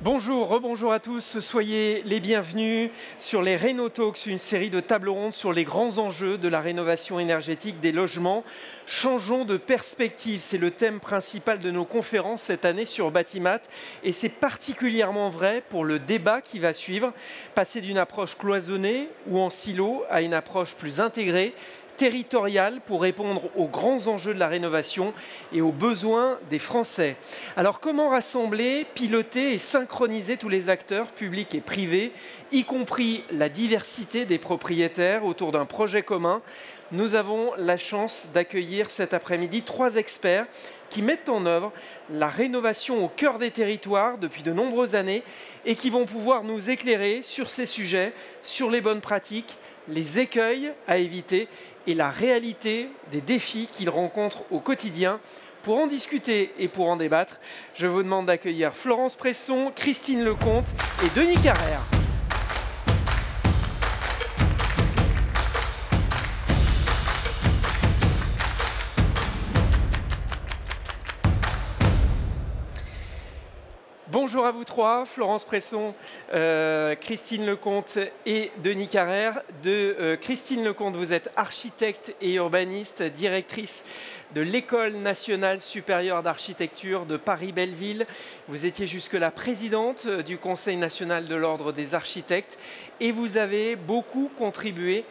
Bonjour, rebonjour à tous, soyez les bienvenus sur les Réno Talks, une série de tables rondes sur les grands enjeux de la rénovation énergétique des logements. Changeons de perspective, c'est le thème principal de nos conférences cette année sur Batimat et c'est particulièrement vrai pour le débat qui va suivre. Passer d'une approche cloisonnée ou en silo à une approche plus intégrée, territoriale pour répondre aux grands enjeux de la rénovation et aux besoins des Français. Alors comment rassembler, piloter et synchroniser tous les acteurs publics et privés, y compris la diversité des propriétaires autour d'un projet commun? Nous avons la chance d'accueillir cet après-midi 3 experts qui mettent en œuvre la rénovation au cœur des territoires depuis de nombreuses années et qui vont pouvoir nous éclairer sur ces sujets, sur les bonnes pratiques, les écueils à éviter et la réalité des défis qu'ils rencontrent au quotidien. Pour en discuter et pour en débattre, je vous demande d'accueillir Florence Presson, Christine Lecomte et Denis Carrère. Bonjour à vous trois, Florence Presson, Christine Lecomte et Denis Carrère. Christine Lecomte, vous êtes architecte et urbaniste, directrice de l'École nationale supérieure d'architecture de Paris-Belleville. Vous étiez jusque-là présidente du Conseil national de l'Ordre des architectes et vous avez beaucoup contribué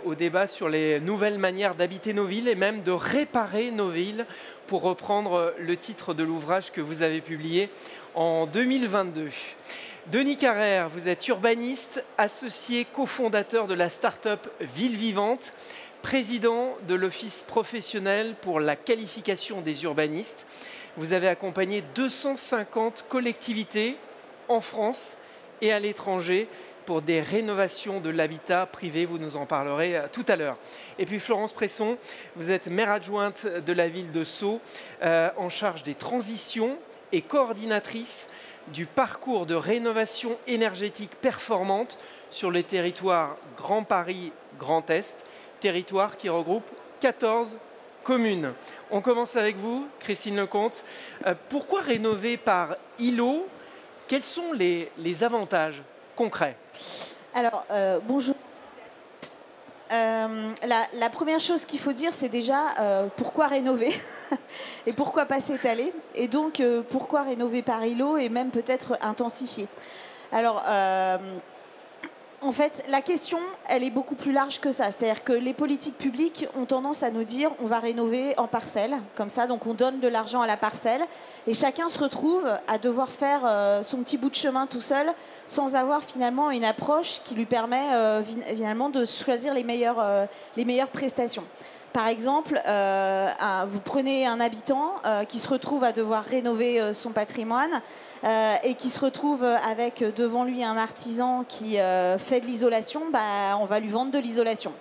au débat sur les nouvelles manières d'habiter nos villes et même de réparer nos villes, pour reprendre le titre de l'ouvrage que vous avez publié en 2022. Denis Carrère, vous êtes urbaniste, associé cofondateur de la start-up Ville Vivante, président de l'Office professionnel pour la qualification des urbanistes. Vous avez accompagné 250 collectivités en France et à l'étranger pour des rénovations de l'habitat privé, vous nous en parlerez tout à l'heure. Et puis Florence Presson, vous êtes maire adjointe de la ville de Sceaux, en charge des transitions et coordinatrice du parcours de rénovation énergétique performante sur les territoires Grand Paris, Grand Est, territoire qui regroupe 14 communes. On commence avec vous, Christine Lecomte. Pourquoi rénover par îlot? Quels sont les avantages concrets? Alors, bonjour. La première chose qu'il faut dire, c'est déjà pourquoi rénover et pourquoi pas s'étaler, et donc pourquoi rénover par îlot et même peut-être intensifier. Alors, en fait, la question, elle est beaucoup plus large que ça. C'est-à-dire que les politiques publiques ont tendance à nous dire on va rénover en parcelle, comme ça, donc on donne de l'argent à la parcelle, et chacun se retrouve à devoir faire son petit bout de chemin tout seul, sans avoir finalement une approche qui lui permet finalement de choisir les meilleures prestations. Par exemple, vous prenez un habitant qui se retrouve à devoir rénover son patrimoine et qui se retrouve avec devant lui un artisan qui fait de l'isolation, on va lui vendre de l'isolation.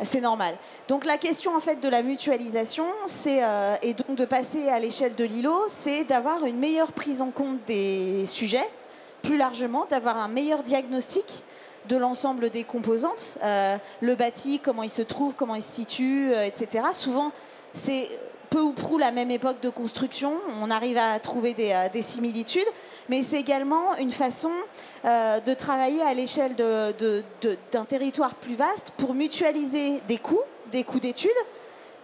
C'est normal. Donc la question en fait de la mutualisation, et donc de passer à l'échelle de l'îlot, c'est d'avoir une meilleure prise en compte des sujets, plus largement, d'avoir un meilleur diagnostic de l'ensemble des composantes, le bâti, comment il se trouve, comment il se situe, etc. Souvent, c'est peu ou prou la même époque de construction, on arrive à trouver des similitudes, mais c'est également une façon de travailler à l'échelle d'un territoire plus vaste pour mutualiser des coûts d'études,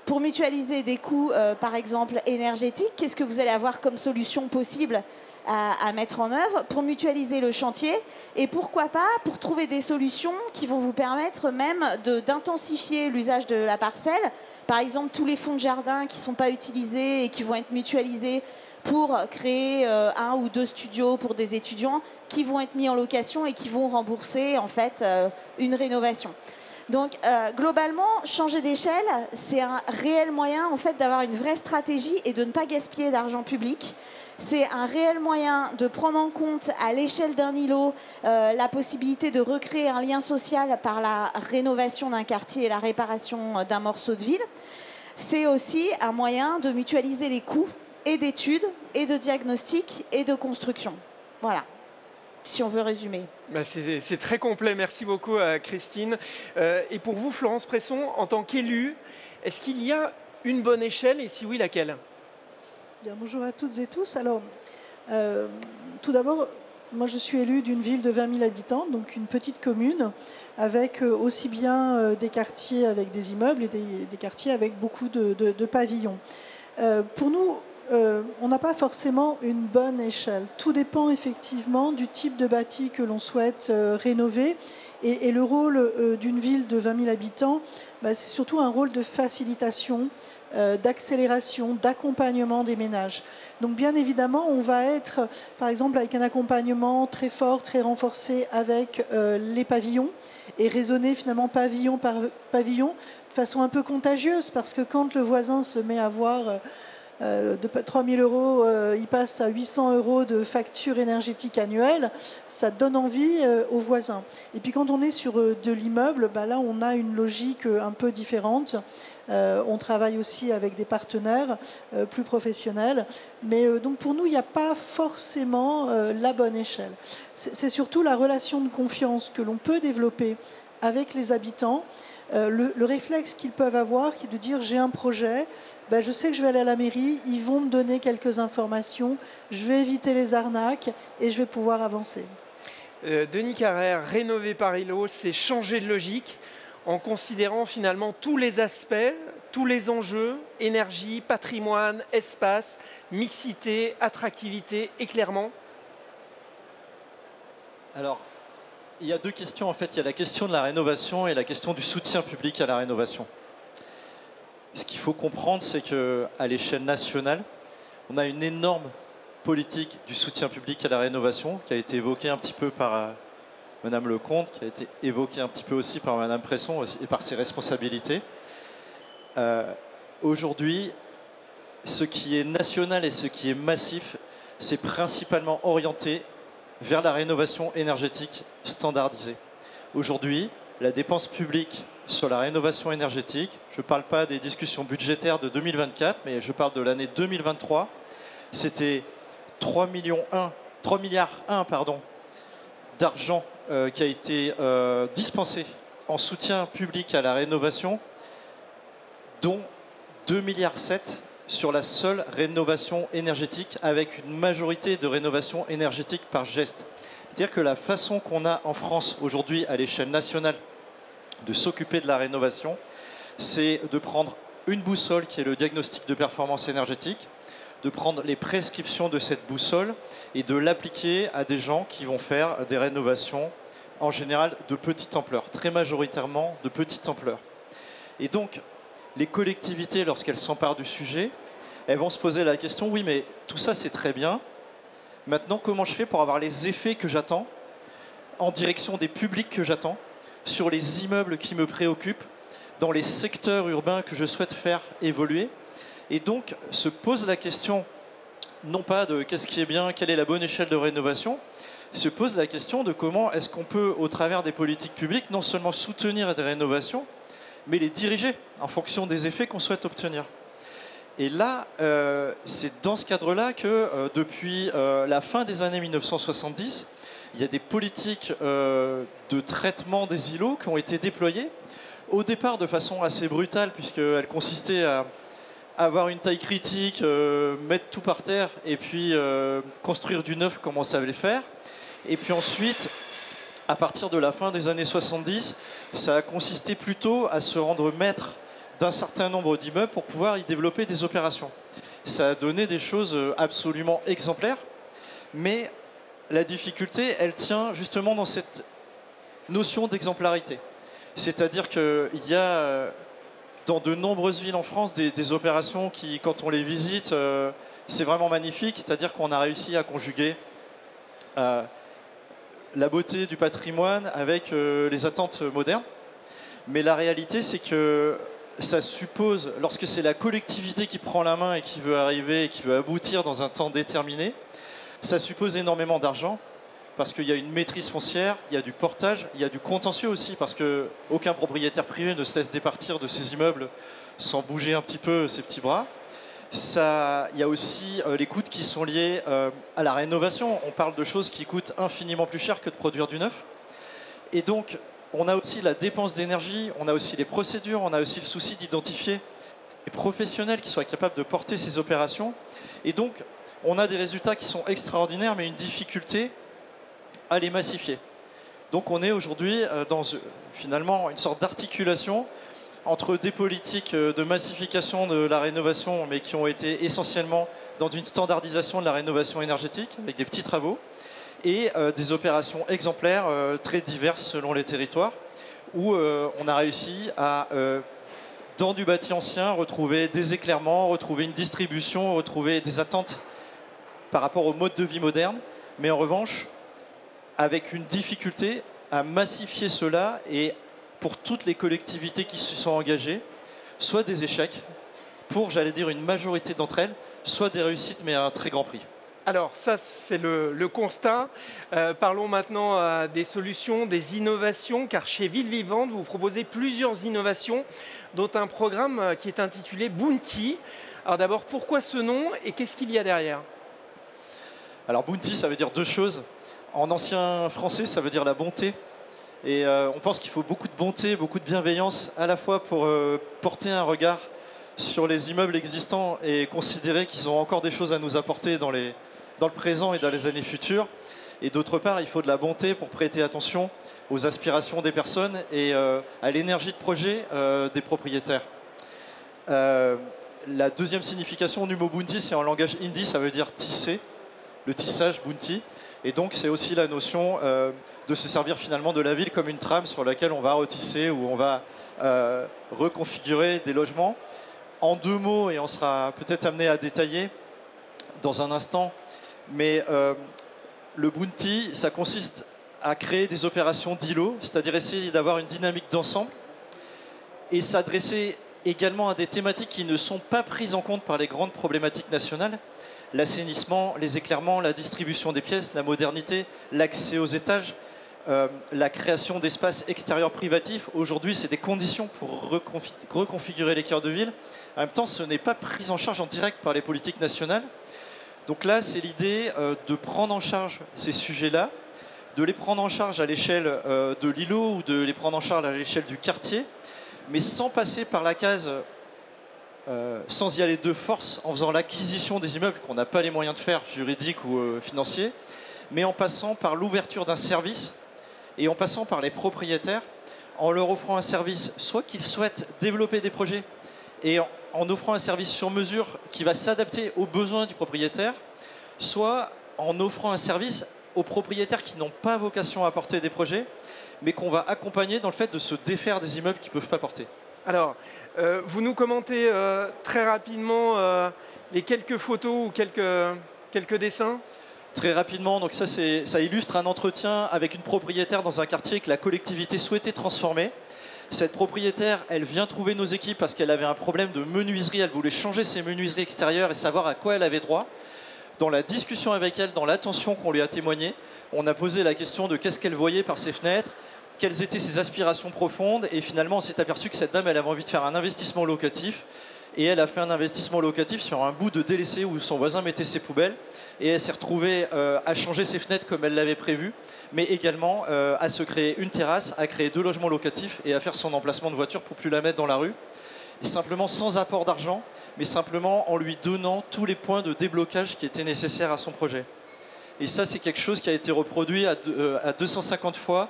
pour mutualiser des coûts, par exemple, énergétiques. Qu'est-ce que vous allez avoir comme solution possible à mettre en œuvre pour mutualiser le chantier, et pourquoi pas pour trouver des solutions qui vont vous permettre même d'intensifier l'usage de la parcelle. Par exemple, tous les fonds de jardin qui ne sont pas utilisés et qui vont être mutualisés pour créer 1 ou 2 studios pour des étudiants qui vont être mis en location et qui vont rembourser en fait une rénovation. Donc globalement, changer d'échelle, c'est un réel moyen en fait d'avoir une vraie stratégie et de ne pas gaspiller d'argent public. C'est un réel moyen de prendre en compte à l'échelle d'un îlot la possibilité de recréer un lien social par la rénovation d'un quartier et la réparation d'un morceau de ville. C'est aussi un moyen de mutualiser les coûts et d'études et de diagnostic et de construction. Voilà, si on veut résumer. C'est très complet, merci beaucoup Christine. Et pour vous, Florence Presson, en tant qu'élue, est-ce qu'il y a une bonne échelle et si oui, laquelle? Bien, bonjour à toutes et tous. Alors, tout d'abord, Moi, je suis élue d'une ville de 20 000 habitants, donc une petite commune, avec aussi bien des quartiers avec des immeubles et des quartiers avec beaucoup de pavillons. Pour nous, on n'a pas forcément une bonne échelle. Tout dépend effectivement du type de bâti que l'on souhaite rénover. Et le rôle d'une ville de 20 000 habitants, c'est surtout un rôle de facilitation, d'accélération, d'accompagnement des ménages. Donc bien évidemment, on va être, par exemple, avec un accompagnement très fort, très renforcé avec les pavillons, et raisonner finalement pavillon par pavillon de façon un peu contagieuse, parce que quand le voisin se met à voir de 3 000 euros, il passe à 800 euros de facture énergétique annuelle, ça donne envie aux voisins. Et puis quand on est sur de l'immeuble, là on a une logique un peu différente. On travaille aussi avec des partenaires plus professionnels. Mais donc pour nous, il n'y a pas forcément la bonne échelle. C'est surtout la relation de confiance que l'on peut développer avec les habitants, le réflexe qu'ils peuvent avoir, qui est de dire j'ai un projet, je sais que je vais aller à la mairie, ils vont me donner quelques informations, je vais éviter les arnaques et je vais pouvoir avancer. Denis Carrère, rénover Paris-Lot, c'est changer de logique en considérant finalement tous les aspects, tous les enjeux, énergie, patrimoine, espace, mixité, attractivité, éclairement. Alors, il y a deux questions en fait. Il y a la question de la rénovation et la question du soutien public à la rénovation. Ce qu'il faut comprendre, c'est qu'à l'échelle nationale, on a une énorme politique du soutien public à la rénovation qui a été évoquée un petit peu par Madame Lecomte, qui a été évoquée un petit peu aussi par Madame Presson et par ses responsabilités. Aujourd'hui, ce qui est national et ce qui est massif, c'est principalement orienté vers la rénovation énergétique standardisée. Aujourd'hui, la dépense publique sur la rénovation énergétique, je ne parle pas des discussions budgétaires de 2024, mais je parle de l'année 2023, c'était 3,1 milliards d'argent qui a été dispensé en soutien public à la rénovation, dont 2,7 milliards sur la seule rénovation énergétique, avec une majorité de rénovation énergétique par geste. C'est-à-dire que la façon qu'on a en France aujourd'hui à l'échelle nationale de s'occuper de la rénovation, c'est de prendre une boussole qui est le diagnostic de performance énergétique, de prendre les prescriptions de cette boussole et de l'appliquer à des gens qui vont faire des rénovations en général de petite ampleur, très majoritairement de petite ampleur. Et donc, les collectivités, lorsqu'elles s'emparent du sujet, elles vont se poser la question, oui, mais tout ça c'est très bien, maintenant comment je fais pour avoir les effets que j'attends en direction des publics que j'attends, sur les immeubles qui me préoccupent, dans les secteurs urbains que je souhaite faire évoluer. Et donc se pose la question, non pas de qu'est-ce qui est bien, quelle est la bonne échelle de rénovation, se pose la question de comment est-ce qu'on peut, au travers des politiques publiques, non seulement soutenir des rénovations, mais les diriger en fonction des effets qu'on souhaite obtenir. Et là, c'est dans ce cadre-là que depuis la fin des années 1970, il y a des politiques de traitement des îlots qui ont été déployées, au départ de façon assez brutale, puisqu'elles consistaient à avoir une taille critique, mettre tout par terre et puis construire du neuf comme on savait le faire. Et puis ensuite, à partir de la fin des années 70, ça a consisté plutôt à se rendre maître d'un certain nombre d'immeubles pour pouvoir y développer des opérations. Ça a donné des choses absolument exemplaires, mais la difficulté, elle tient justement dans cette notion d'exemplarité. C'est-à-dire qu'il y a dans de nombreuses villes en France des opérations qui, quand on les visite, c'est vraiment magnifique. C'est-à-dire qu'on a réussi à conjuguer la beauté du patrimoine avec les attentes modernes. Mais la réalité, c'est que ça suppose, lorsque c'est la collectivité qui prend la main et qui veut arriver et qui veut aboutir dans un temps déterminé, ça suppose énormément d'argent parce qu'il y a une maîtrise foncière, il y a du portage, il y a du contentieux aussi parce qu'aucun propriétaire privé ne se laisse départir de ses immeubles sans bouger un petit peu ses petits bras. Il y a aussi les coûts qui sont liés à la rénovation. On parle de choses qui coûtent infiniment plus cher que de produire du neuf. Et donc, on a aussi la dépense d'énergie, on a aussi les procédures, on a aussi le souci d'identifier les professionnels qui soient capables de porter ces opérations. Et donc, on a des résultats qui sont extraordinaires, mais une difficulté, à les massifier. Donc on est aujourd'hui dans finalement une sorte d'articulation entre des politiques de massification de la rénovation, mais qui ont été essentiellement dans une standardisation de la rénovation énergétique, avec des petits travaux, et des opérations exemplaires très diverses selon les territoires, où on a réussi à, dans du bâti ancien, retrouver des éclairements, retrouver une distribution, retrouver des attentes par rapport au mode de vie moderne, mais en revanche, avec une difficulté à massifier cela, et pour toutes les collectivités qui se sont engagées, soit des échecs, pour, j'allais dire, une majorité d'entre elles, soit des réussites, mais à un très grand prix. Alors ça, c'est le constat. Parlons maintenant des solutions, des innovations, car chez Ville Vivante, vous proposez plusieurs innovations, dont un programme qui est intitulé Bounty. Alors d'abord, pourquoi ce nom et qu'est-ce qu'il y a derrière? Alors Bounty, ça veut dire deux choses. En ancien français, ça veut dire la bonté. Et on pense qu'il faut beaucoup de bonté, beaucoup de bienveillance, à la fois pour porter un regard sur les immeubles existants et considérer qu'ils ont encore des choses à nous apporter dans le présent et dans les années futures. Et d'autre part, il faut de la bonté pour prêter attention aux aspirations des personnes et à l'énergie de projet des propriétaires. La deuxième signification du mot Bounty, c'est en langage hindi, ça veut dire tisser, le tissage Bounty. Et donc c'est aussi la notion de se servir finalement de la ville comme une trame sur laquelle on va retisser ou on va reconfigurer des logements. En deux mots, et on sera peut-être amené à détailler dans un instant, mais le Bounty, ça consiste à créer des opérations d'îlots, c'est-à-dire essayer d'avoir une dynamique d'ensemble et s'adresser également à des thématiques qui ne sont pas prises en compte par les grandes problématiques nationales. L'assainissement, les éclairements, la distribution des pièces, la modernité, l'accès aux étages, la création d'espaces extérieurs privatifs. Aujourd'hui, c'est des conditions pour reconfigurer les cœurs de ville. En même temps, ce n'est pas pris en charge en direct par les politiques nationales. Donc là, c'est l'idée de prendre en charge ces sujets-là, de les prendre en charge à l'échelle de l'îlot ou de les prendre en charge à l'échelle du quartier, mais sans passer par la case... sans y aller de force, en faisant l'acquisition des immeubles qu'on n'a pas les moyens de faire, juridiques ou financiers, mais en passant par l'ouverture d'un service et en passant par les propriétaires, en leur offrant un service, soit qu'ils souhaitent développer des projets et en offrant un service sur mesure qui va s'adapter aux besoins du propriétaire, soit en offrant un service aux propriétaires qui n'ont pas vocation à porter des projets, mais qu'on va accompagner dans le fait de se défaire des immeubles qui ne peuvent pas porter. Alors, vous nous commentez très rapidement les quelques photos ou quelques dessins? Très rapidement, donc ça illustre un entretien avec une propriétaire dans un quartier que la collectivité souhaitait transformer. Cette propriétaire, elle vient trouver nos équipes parce qu'elle avait un problème de menuiserie, elle voulait changer ses menuiseries extérieures et savoir à quoi elle avait droit. Dans la discussion avec elle, dans l'attention qu'on lui a témoignée, on a posé la question de qu'est-ce qu'elle voyait par ses fenêtres, quelles étaient ses aspirations profondes, et finalement on s'est aperçu que cette dame, elle avait envie de faire un investissement locatif, et elle a fait un investissement locatif sur un bout de délaissé où son voisin mettait ses poubelles, et elle s'est retrouvée à changer ses fenêtres comme elle l'avait prévu, mais également à se créer une terrasse, à créer 2 logements locatifs et à faire son emplacement de voiture pour plus la mettre dans la rue, et simplement sans apport d'argent, mais simplement en lui donnant tous les points de déblocage qui étaient nécessaires à son projet. Et ça, c'est quelque chose qui a été reproduit à 250 fois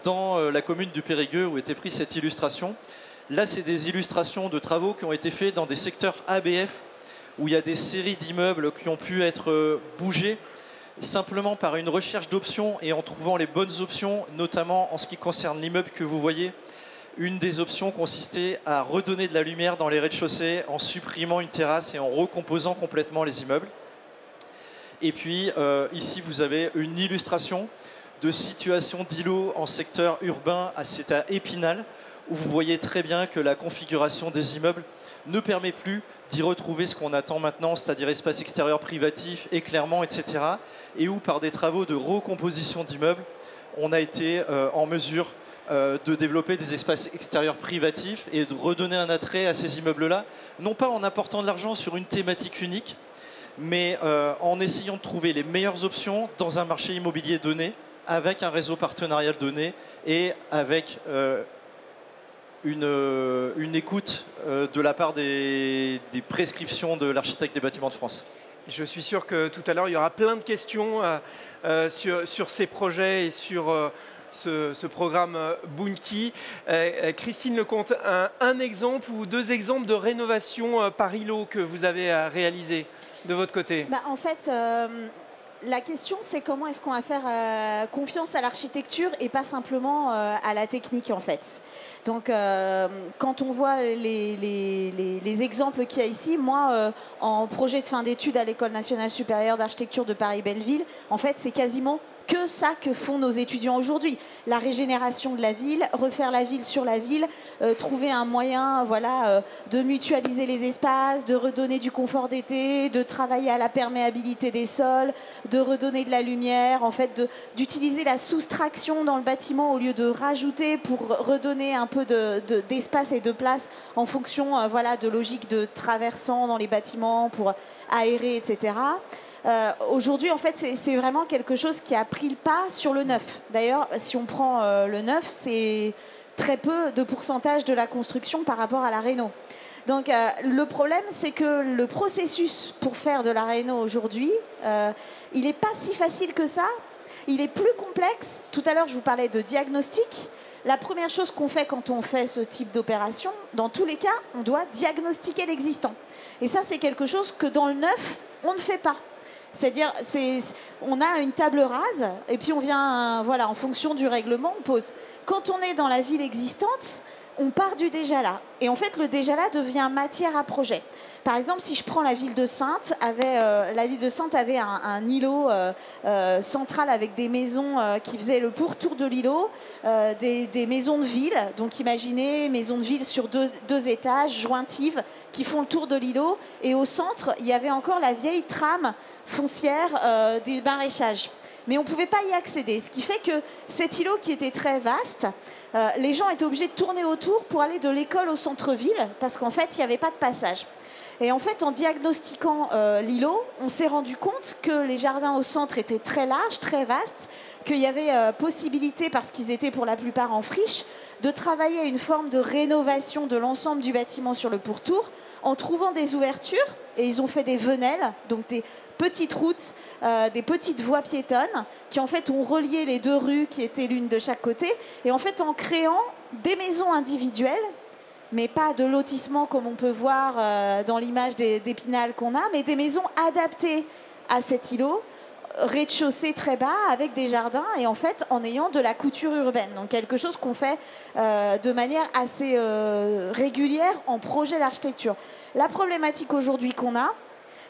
dans la commune du Périgueux où était prise cette illustration. Là, c'est des illustrations de travaux qui ont été faits dans des secteurs ABF où il y a des séries d'immeubles qui ont pu être bougés simplement par une recherche d'options et en trouvant les bonnes options, notamment en ce qui concerne l'immeuble que vous voyez. Une des options consistait à redonner de la lumière dans les rez-de-chaussée en supprimant une terrasse et en recomposant complètement les immeubles. Et puis ici, vous avez une illustration de situation d'îlots en secteur urbain, c'est à Épinal, où vous voyez très bien que la configuration des immeubles ne permet plus d'y retrouver ce qu'on attend maintenant, c'est-à-dire espace extérieur privatif, éclairement, etc. Et où, par des travaux de recomposition d'immeubles, on a été en mesure de développer des espaces extérieurs privatifs et de redonner un attrait à ces immeubles-là, non pas en apportant de l'argent sur une thématique unique, mais en essayant de trouver les meilleures options dans un marché immobilier donné, avec un réseau partenarial donné et avec une écoute de la part des prescriptions de l'architecte des bâtiments de France. Je suis sûr que tout à l'heure, il y aura plein de questions sur ces projets et sur ce programme Bounty. Christine Lecomte, un exemple ou deux exemples de rénovation par îlot que vous avez réalisé de votre côté? En fait, la question, c'est comment est-ce qu'on va faire confiance à l'architecture et pas simplement à la technique, en fait. Donc, quand on voit les exemples qu'il y a ici, moi, en projet de fin d'études à l'École nationale supérieure d'architecture de Paris-Belleville, en fait, c'est quasiment que ça que font nos étudiants aujourd'hui. La régénération de la ville, refaire la ville sur la ville, trouver un moyen de mutualiser les espaces, de redonner du confort d'été, de travailler à la perméabilité des sols, de redonner de la lumière, en fait, d'utiliser la soustraction dans le bâtiment au lieu de rajouter pour redonner un peu d'espace et de place en fonction de logique de traversant dans les bâtiments pour aérer, etc. Aujourd'hui, en fait, c'est vraiment quelque chose qui a pris le pas sur le neuf. D'ailleurs, si on prend le neuf, c'est très peu de pourcentage de la construction par rapport à la réno. Donc, le problème, c'est que le processus pour faire de la réno aujourd'hui, il n'est pas si facile que ça. Il est plus complexe. Tout à l'heure, je vous parlais de diagnostic. La première chose qu'on fait quand on fait ce type d'opération, dans tous les cas, on doit diagnostiquer l'existant. Et ça, c'est quelque chose que dans le neuf, on ne fait pas. C'est-à-dire, on a une table rase et puis on vient, en fonction du règlement, on pose. Quand on est dans la ville existante, on part du déjà là. Et en fait, le déjà là devient matière à projet. Par exemple, si je prends la ville de Saintes, la ville de Saintes avait un îlot central avec des maisons qui faisaient le pourtour de l'îlot, des maisons de ville. Donc imaginez, maisons de ville sur deux étages, jointives, qui font le tour de l'îlot. Et au centre, il y avait encore la vieille trame foncière des maraîchages. Mais on ne pouvait pas y accéder. Ce qui fait que cet îlot qui était très vaste, les gens étaient obligés de tourner autour pour aller de l'école au centre-ville parce qu'en fait, il n'y avait pas de passage. Et en fait, en diagnostiquant l'îlot, on s'est rendu compte que les jardins au centre étaient très larges, très vastes, qu'il y avait possibilité, parce qu'ils étaient pour la plupart en friche, de travailler à une forme de rénovation de l'ensemble du bâtiment sur le pourtour en trouvant des ouvertures. Et ils ont fait des venelles, donc des petites routes, des petites voies piétonnes qui en fait ont relié les deux rues qui étaient l'une de chaque côté. Et en fait, en créant des maisons individuelles, mais pas de lotissement comme on peut voir dans l'image d'Épinal qu'on a, mais des maisons adaptées à cet îlot, rez-de-chaussée très bas avec des jardins et en fait en ayant de la couture urbaine. Donc quelque chose qu'on fait de manière assez régulière en projet d'architecture. La problématique aujourd'hui qu'on a,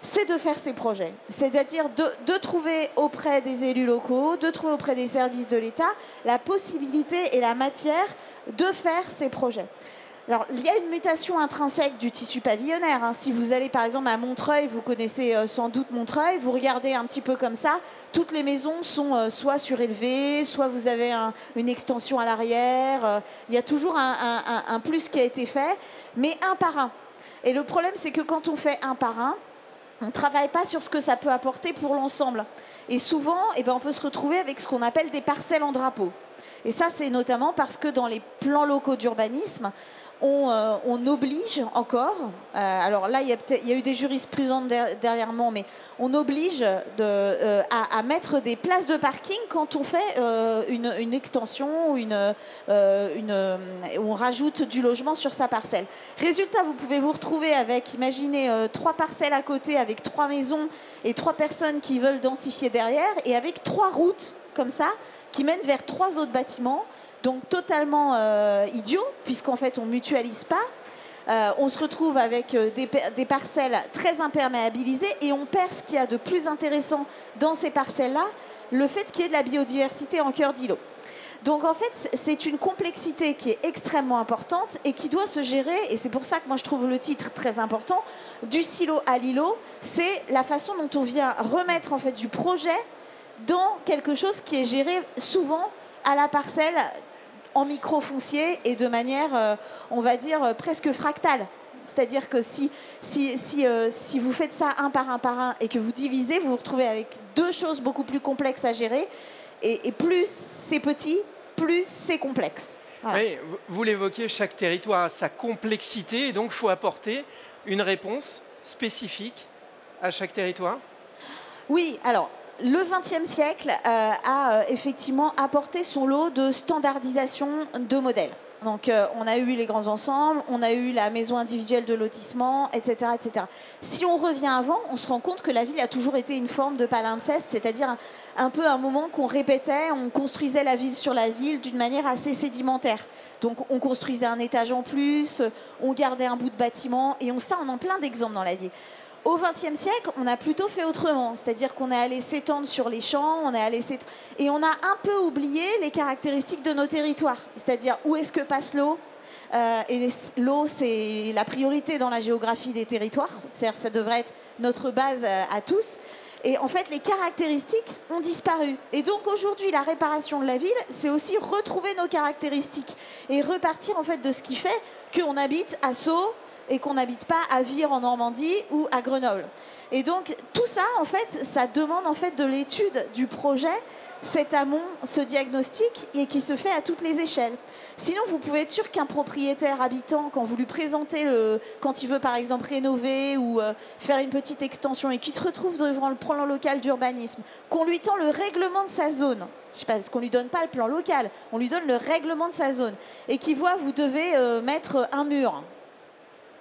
c'est de faire ces projets. C'est-à-dire de trouver auprès des élus locaux, de trouver auprès des services de l'État la possibilité et la matière de faire ces projets. Alors, il y a une mutation intrinsèque du tissu pavillonnaire. Si vous allez par exemple à Montreuil, vous connaissez sans doute Montreuil, vous regardez un petit peu comme ça, toutes les maisons sont soit surélevées, soit vous avez une extension à l'arrière. Il y a toujours un plus qui a été fait, mais un par un. Et le problème, c'est que quand on fait un par un, on ne travaille pas sur ce que ça peut apporter pour l'ensemble. Et souvent, on peut se retrouver avec ce qu'on appelle des parcelles en drapeau. Et ça, c'est notamment parce que dans les plans locaux d'urbanisme, on oblige encore, alors là, il y a eu des jurisprudences dernièrement, mais on oblige à mettre des places de parking quand on fait une extension ou on rajoute du logement sur sa parcelle. Résultat, vous pouvez vous retrouver avec, imaginez, 3 parcelles à côté avec 3 maisons et 3 personnes qui veulent densifier derrière et avec 3 routes comme ça qui mènent vers 3 autres bâtiments. Donc totalement idiot, puisqu'en fait on ne mutualise pas. On se retrouve avec des parcelles très imperméabilisées et on perd ce qu'il y a de plus intéressant dans ces parcelles-là, le fait qu'il y ait de la biodiversité en cœur d'îlot. Donc en fait, c'est une complexité qui est extrêmement importante et qui doit se gérer, et c'est pour ça que moi je trouve le titre très important, du silo à l'îlot, c'est la façon dont on vient remettre en fait du projet dans quelque chose qui est géré souvent à la parcelle en micro-foncier et de manière, on va dire, presque fractale. C'est-à-dire que si vous faites ça un par un et que vous divisez, vous vous retrouvez avec 2 choses beaucoup plus complexes à gérer. Et plus c'est petit, plus c'est complexe. Voilà. Oui, vous l'évoquiez, chaque territoire a sa complexité et donc il faut apporter une réponse spécifique à chaque territoire. Oui, alors le XXe siècle a effectivement apporté son lot de standardisation de modèles. Donc, on a eu les grands ensembles, on a eu la maison individuelle de lotissement, etc., etc. Si on revient avant, on se rend compte que la ville a toujours été une forme de palimpseste, c'est-à-dire un peu un moment qu'on répétait, on construisait la ville sur la ville d'une manière assez sédimentaire. Donc, on construisait un étage en plus, on gardait un bout de bâtiment, et ça, on en a plein d'exemples dans la ville. Au XXe siècle, on a plutôt fait autrement, c'est-à-dire qu'on est allé s'étendre sur les champs, et on a un peu oublié les caractéristiques de nos territoires, c'est-à-dire où est-ce que passe l'eau. Et l'eau, c'est la priorité dans la géographie des territoires, c'est-à-dire ça devrait être notre base à tous. Et en fait, les caractéristiques ont disparu. Et donc aujourd'hui, la réparation de la ville, c'est aussi retrouver nos caractéristiques et repartir en fait de ce qui fait qu'on habite à Sceaux, et qu'on n'habite pas à Vire en Normandie ou à Grenoble. Et donc tout ça, en fait, ça demande en fait de l'étude du projet, cet amont, ce diagnostic, et qui se fait à toutes les échelles. Sinon, vous pouvez être sûr qu'un propriétaire habitant, quand vous lui présentez, quand il veut par exemple rénover ou faire une petite extension et qu'il se retrouve devant le plan local d'urbanisme, qu'on lui tend le règlement de sa zone, je sais pas, parce qu'on lui donne pas le plan local, on lui donne le règlement de sa zone, et qu'il voit vous devez mettre un mur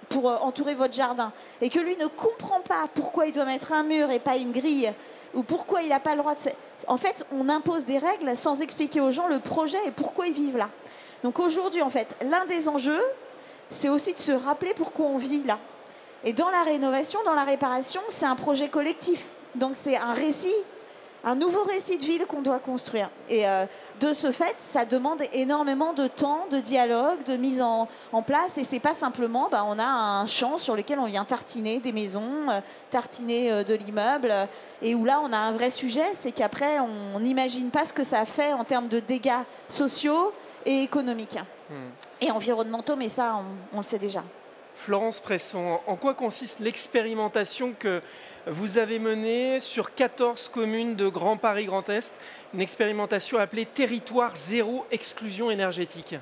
pour entourer votre jardin, et que lui ne comprend pas pourquoi il doit mettre un mur et pas une grille, ou pourquoi il n'a pas le droit de... En fait, on impose des règles sans expliquer aux gens le projet et pourquoi ils vivent là. Donc aujourd'hui, en fait, l'un des enjeux, c'est aussi de se rappeler pourquoi on vit là. Et dans la rénovation, dans la réparation, c'est un projet collectif. Donc c'est un récit, un nouveau récit de ville qu'on doit construire. Et de ce fait, ça demande énormément de temps, de dialogue, de mise en place. Et c'est pas simplement, on a un champ sur lequel on vient tartiner des maisons, tartiner de l'immeuble. Et où là, on a un vrai sujet, c'est qu'après, on n'imagine pas ce que ça fait en termes de dégâts sociaux et économiques. Et environnementaux, mais ça, on le sait déjà. Florence Presson, en quoi consiste l'expérimentation que vous avez menée sur 14 communes de Grand Paris Grand Est, une expérimentation appelée Territoire zéro exclusion énergétique?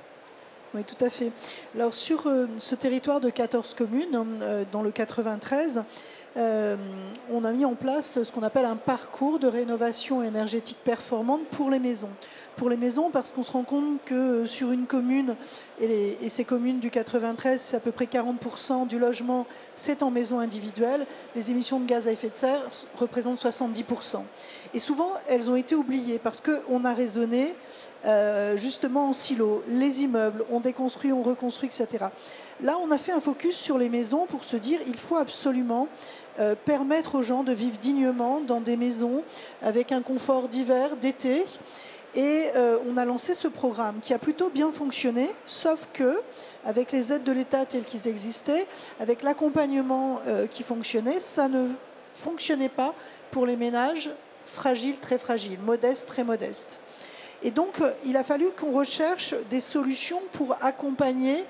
Oui, tout à fait. Alors, sur ce territoire de 14 communes, dans le 93, on a mis en place ce qu'on appelle un parcours de rénovation énergétique performante pour les maisons. Pour les maisons, parce qu'on se rend compte que sur une commune, et ces communes du 93, c'est à peu près 40% du logement, c'est en maison individuelle, les émissions de gaz à effet de serre représentent 70%. Et souvent, elles ont été oubliées parce qu'on a raisonné justement en silo. Les immeubles, on déconstruit, on reconstruit, etc. Là, on a fait un focus sur les maisons pour se dire il faut absolument permettre aux gens de vivre dignement dans des maisons avec un confort d'hiver, d'été. Et on a lancé ce programme qui a plutôt bien fonctionné, sauf que, avec les aides de l'État telles qu'elles existaient, avec l'accompagnement qui fonctionnait, ça ne fonctionnait pas pour les ménages fragiles, très fragiles, modestes, très modestes. Et donc, il a fallu qu'on recherche des solutions pour accompagner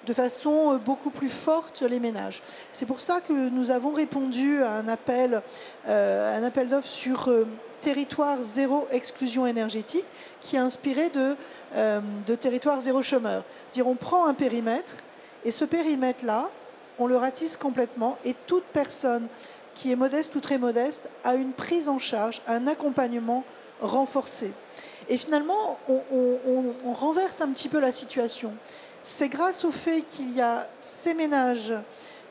de façon beaucoup plus forte les ménages. C'est pour ça que nous avons répondu à un appel d'offres sur Territoire zéro exclusion énergétique, qui est inspiré de Territoire zéro chômeur. C'est-à-dire, on prend un périmètre, et ce périmètre-là, on le ratisse complètement, et toute personne qui est modeste ou très modeste a une prise en charge, un accompagnement renforcé. Et finalement, on renverse un petit peu la situation. C'est grâce au fait qu'il y a ces ménages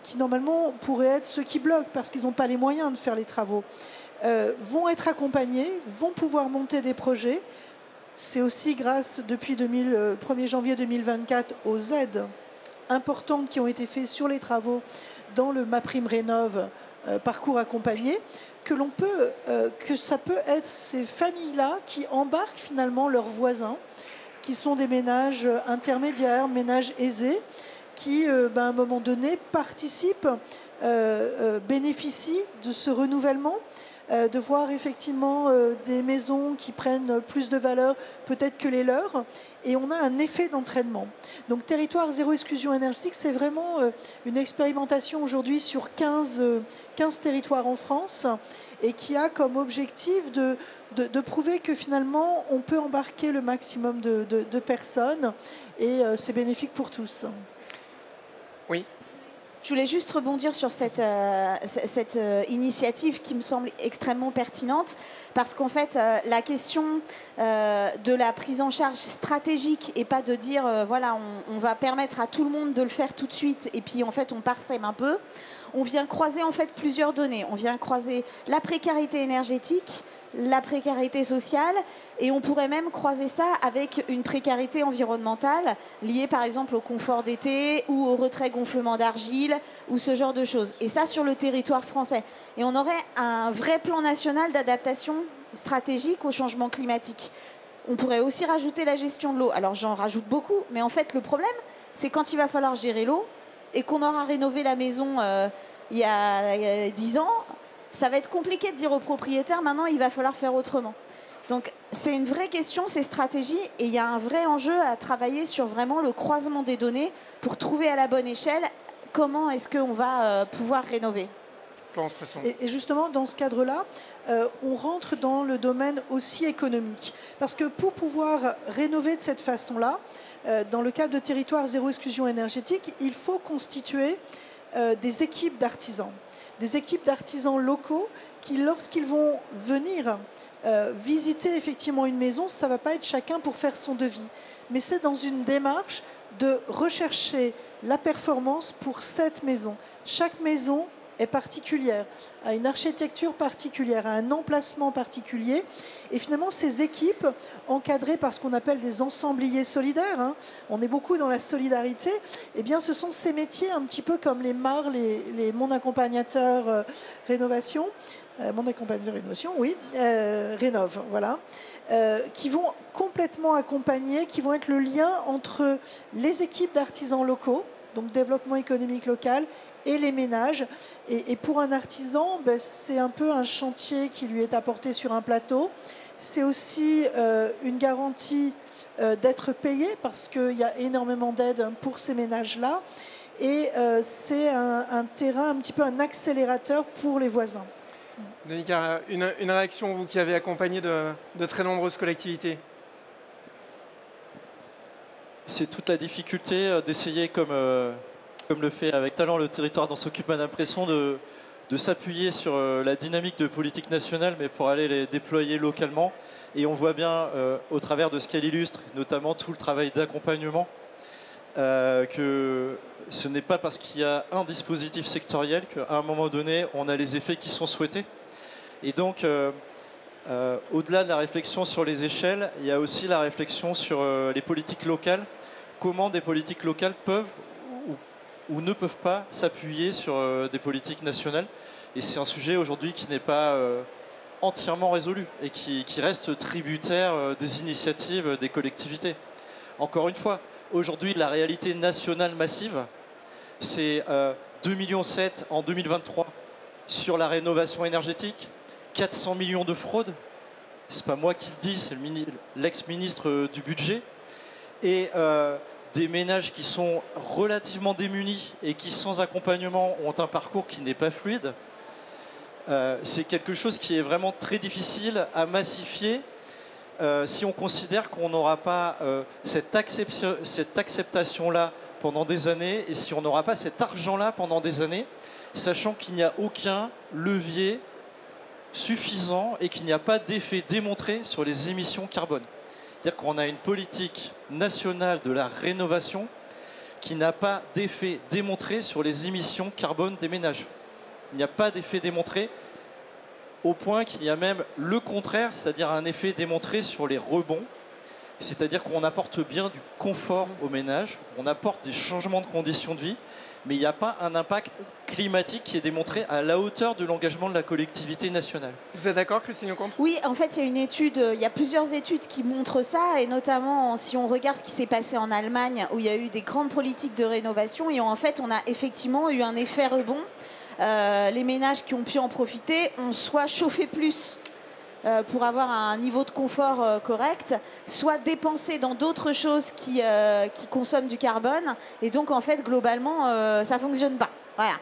qui, normalement, pourraient être ceux qui bloquent parce qu'ils n'ont pas les moyens de faire les travaux, vont être accompagnés, vont pouvoir monter des projets. C'est aussi grâce, depuis 1er janvier 2024, aux aides importantes qui ont été faites sur les travaux dans le MaPrimeRénov' parcours accompagné, que ça peut être ces familles-là qui embarquent finalement leurs voisins, qui sont des ménages intermédiaires, ménages aisés, qui, à un moment donné, participent, bénéficient de ce renouvellement, de voir effectivement des maisons qui prennent plus de valeur peut-être que les leurs, et on a un effet d'entraînement. Donc Territoire zéro exclusion énergétique, c'est vraiment une expérimentation aujourd'hui sur 15 territoires en France, et qui a comme objectif de prouver que finalement on peut embarquer le maximum de personnes, et c'est bénéfique pour tous. Oui. Je voulais juste rebondir sur cette initiative qui me semble extrêmement pertinente parce qu'en fait, la question de la prise en charge stratégique et pas de dire, voilà, on va permettre à tout le monde de le faire tout de suite et puis en fait, on parsème un peu. On vient croiser en fait plusieurs données. On vient croiser la précarité énergétique, la précarité sociale et on pourrait même croiser ça avec une précarité environnementale liée par exemple au confort d'été ou au retrait gonflement d'argile ou ce genre de choses. Et ça sur le territoire français. Et on aurait un vrai plan national d'adaptation stratégique au changement climatique. On pourrait aussi rajouter la gestion de l'eau. Alors j'en rajoute beaucoup, mais en fait le problème c'est quand il va falloir gérer l'eau et qu'on aura rénové la maison il y a 10 ans, ça va être compliqué de dire aux propriétaires, maintenant, il va falloir faire autrement. Donc, c'est une vraie question, ces stratégies, et il y a un vrai enjeu à travailler sur vraiment le croisement des données pour trouver à la bonne échelle comment est-ce qu'on va pouvoir rénover. Et justement, dans ce cadre-là, on rentre dans le domaine aussi économique. Parce que pour pouvoir rénover de cette façon-là, dans le cadre de territoire zéro exclusion énergétique, il faut constituer des équipes d'artisans. Des équipes d'artisans locaux qui, lorsqu'ils vont venir visiter effectivement une maison, ça ne va pas être chacun pour faire son devis. Mais c'est dans une démarche de rechercher la performance pour cette maison. Chaque maison est particulière, a une architecture particulière, a un emplacement particulier. Et finalement, ces équipes, encadrées par ce qu'on appelle des ensembliers solidaires, hein, on est beaucoup dans la solidarité, eh bien, ce sont ces métiers un petit peu comme les MAR, mon accompagnateur rénovation, mon accompagnateur rénovation, oui, rénove, voilà, qui vont complètement accompagner, qui vont être le lien entre les équipes d'artisans locaux, donc développement économique local, et les ménages. Et pour un artisan, ben, c'est un peu un chantier qui lui est apporté sur un plateau. C'est aussi une garantie d'être payé parce qu'il y a énormément d'aide pour ces ménages-là. Et c'est un terrain, un petit peu un accélérateur pour les voisins. Denis Carrère, une réaction, vous qui avez accompagné de très nombreuses collectivités. C'est toute la difficulté d'essayer, comme le fait avec talent le territoire dont s'occupe Madame Presson, de s'appuyer sur la dynamique de politique nationale, mais pour aller les déployer localement. Et on voit bien, au travers de ce qu'elle illustre, notamment tout le travail d'accompagnement, que ce n'est pas parce qu'il y a un dispositif sectoriel qu'à un moment donné, on a les effets qui sont souhaités. Et donc, au-delà de la réflexion sur les échelles, il y a aussi la réflexion sur les politiques locales. Comment des politiques locales peuvent ou ne peuvent pas s'appuyer sur des politiques nationales. Et c'est un sujet aujourd'hui qui n'est pas entièrement résolu et qui reste tributaire des initiatives des collectivités. Encore une fois, aujourd'hui, la réalité nationale massive, c'est 2,7 millions en 2023 sur la rénovation énergétique, 400 millions de fraudes. C'est pas moi qui le dis, c'est l'ex-ministre du budget. Et des ménages qui sont relativement démunis et qui, sans accompagnement, ont un parcours qui n'est pas fluide. C'est quelque chose qui est vraiment très difficile à massifier si on considère qu'on n'aura pas cette acceptation-là pendant des années et si on n'aura pas cet argent-là pendant des années, sachant qu'il n'y a aucun levier suffisant et qu'il n'y a pas d'effet démontré sur les émissions carbone. C'est-à-dire qu'on a une politique nationale de la rénovation qui n'a pas d'effet démontré sur les émissions carbone des ménages. Il n'y a pas d'effet démontré au point qu'il y a même le contraire, c'est-à-dire un effet démontré sur les rebonds. C'est-à-dire qu'on apporte bien du confort aux ménages, on apporte des changements de conditions de vie, mais il n'y a pas un impact climatique qui est démontré à la hauteur de l'engagement de la collectivité nationale. Vous êtes d'accord, Christine Lecomte ? Oui, en fait, il y a plusieurs études qui montrent ça, et notamment si on regarde ce qui s'est passé en Allemagne, où il y a eu des grandes politiques de rénovation, et en fait, on a effectivement eu un effet rebond. Les ménages qui ont pu en profiter ont soit chauffé plus pour avoir un niveau de confort correct, soit dépensé dans d'autres choses qui consomment du carbone. Et donc, en fait, globalement, ça ne fonctionne pas. Voilà.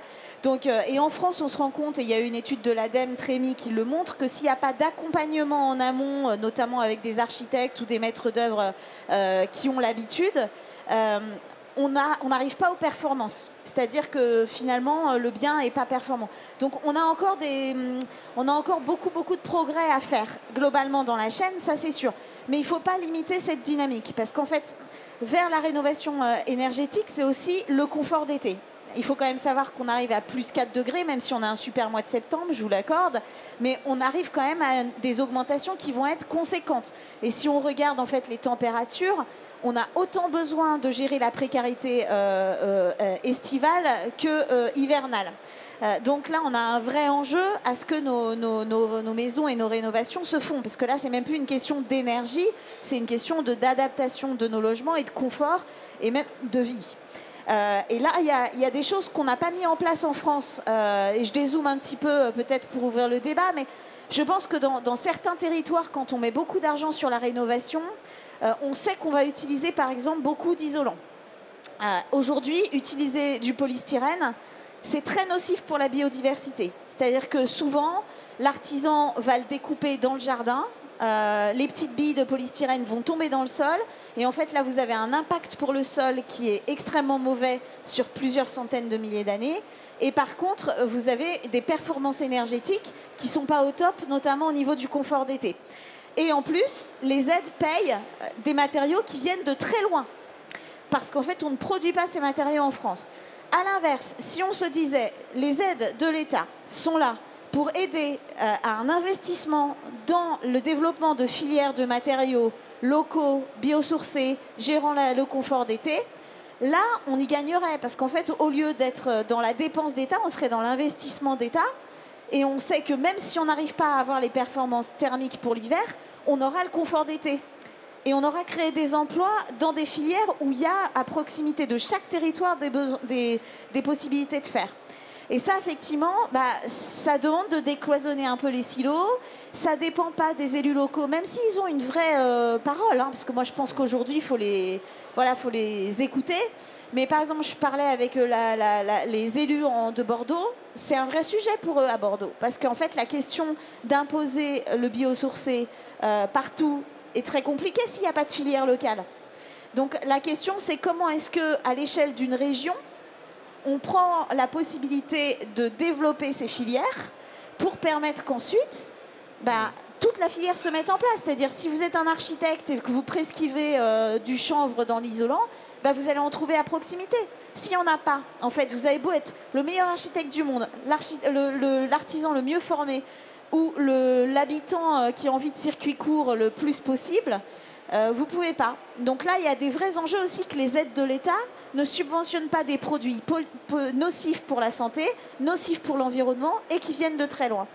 Donc, et en France, on se rend compte, et il y a une étude de l'ADEME, Trémy, qui le montre, que s'il n'y a pas d'accompagnement en amont, notamment avec des architectes ou des maîtres d'œuvre qui ont l'habitude, on n'arrive pas aux performances. C'est-à-dire que finalement, le bien n'est pas performant. Donc on a encore beaucoup de progrès à faire globalement dans la chaîne, ça c'est sûr. Mais il ne faut pas limiter cette dynamique parce qu'en fait, vers la rénovation énergétique, c'est aussi le confort d'été. Il faut quand même savoir qu'on arrive à plus 4 degrés, même si on a un super mois de septembre, je vous l'accorde, mais on arrive quand même à des augmentations qui vont être conséquentes. Et si on regarde en fait les températures, on a autant besoin de gérer la précarité estivale que hivernale. Donc là, on a un vrai enjeu à ce que nos maisons et nos rénovations se font. Parce que là, c'est même plus une question d'énergie, c'est une question d'adaptation de nos logements et de confort et même de vie. Et là, il y a des choses qu'on n'a pas mis en place en France. Et je dézoome un petit peu, peut-être pour ouvrir le débat, mais je pense que dans certains territoires, quand on met beaucoup d'argent sur la rénovation, on sait qu'on va utiliser, par exemple, beaucoup d'isolants. Aujourd'hui, utiliser du polystyrène, c'est très nocif pour la biodiversité. C'est-à-dire que souvent, l'artisan va le découper dans le jardin. Les petites billes de polystyrène vont tomber dans le sol et en fait là vous avez un impact pour le sol qui est extrêmement mauvais sur plusieurs centaines de milliers d'années et par contre vous avez des performances énergétiques qui ne sont pas au top, notamment au niveau du confort d'été. Et en plus les aides payent des matériaux qui viennent de très loin parce qu'en fait on ne produit pas ces matériaux en France. À l'inverse, si on se disait les aides de l'État sont là pour aider à un investissement dans le développement de filières de matériaux locaux, biosourcés, gérant le confort d'été, là, on y gagnerait. Parce qu'en fait, au lieu d'être dans la dépense d'État, on serait dans l'investissement d'État. Et on sait que même si on n'arrive pas à avoir les performances thermiques pour l'hiver, on aura le confort d'été. Et on aura créé des emplois dans des filières où il y a à proximité de chaque territoire des possibilités de faire. Et ça, effectivement, ça demande de décloisonner un peu les silos. Ça ne dépend pas des élus locaux, même s'ils ont une vraie parole. Parce que moi, je pense qu'aujourd'hui, il faut les écouter. Mais par exemple, je parlais avec les élus de Bordeaux. C'est un vrai sujet pour eux à Bordeaux. Parce qu'en fait, la question d'imposer le biosourcé partout est très compliquée s'il n'y a pas de filière locale. Donc la question, c'est comment est-ce qu'à l'échelle d'une région, on prend la possibilité de développer ces filières pour permettre qu'ensuite, toute la filière se mette en place. C'est-à-dire, si vous êtes un architecte et que vous prescrivez du chanvre dans l'isolant, vous allez en trouver à proximité. S'il n'y en a pas, en fait, vous avez beau être le meilleur architecte du monde, l'artisan le mieux formé ou l'habitant qui a envie de circuit court le plus possible, vous ne pouvez pas. Donc là, il y a des vrais enjeux aussi que les aides de l'État ne subventionnent pas des produits nocifs pour la santé, nocifs pour l'environnement et qui viennent de très loin.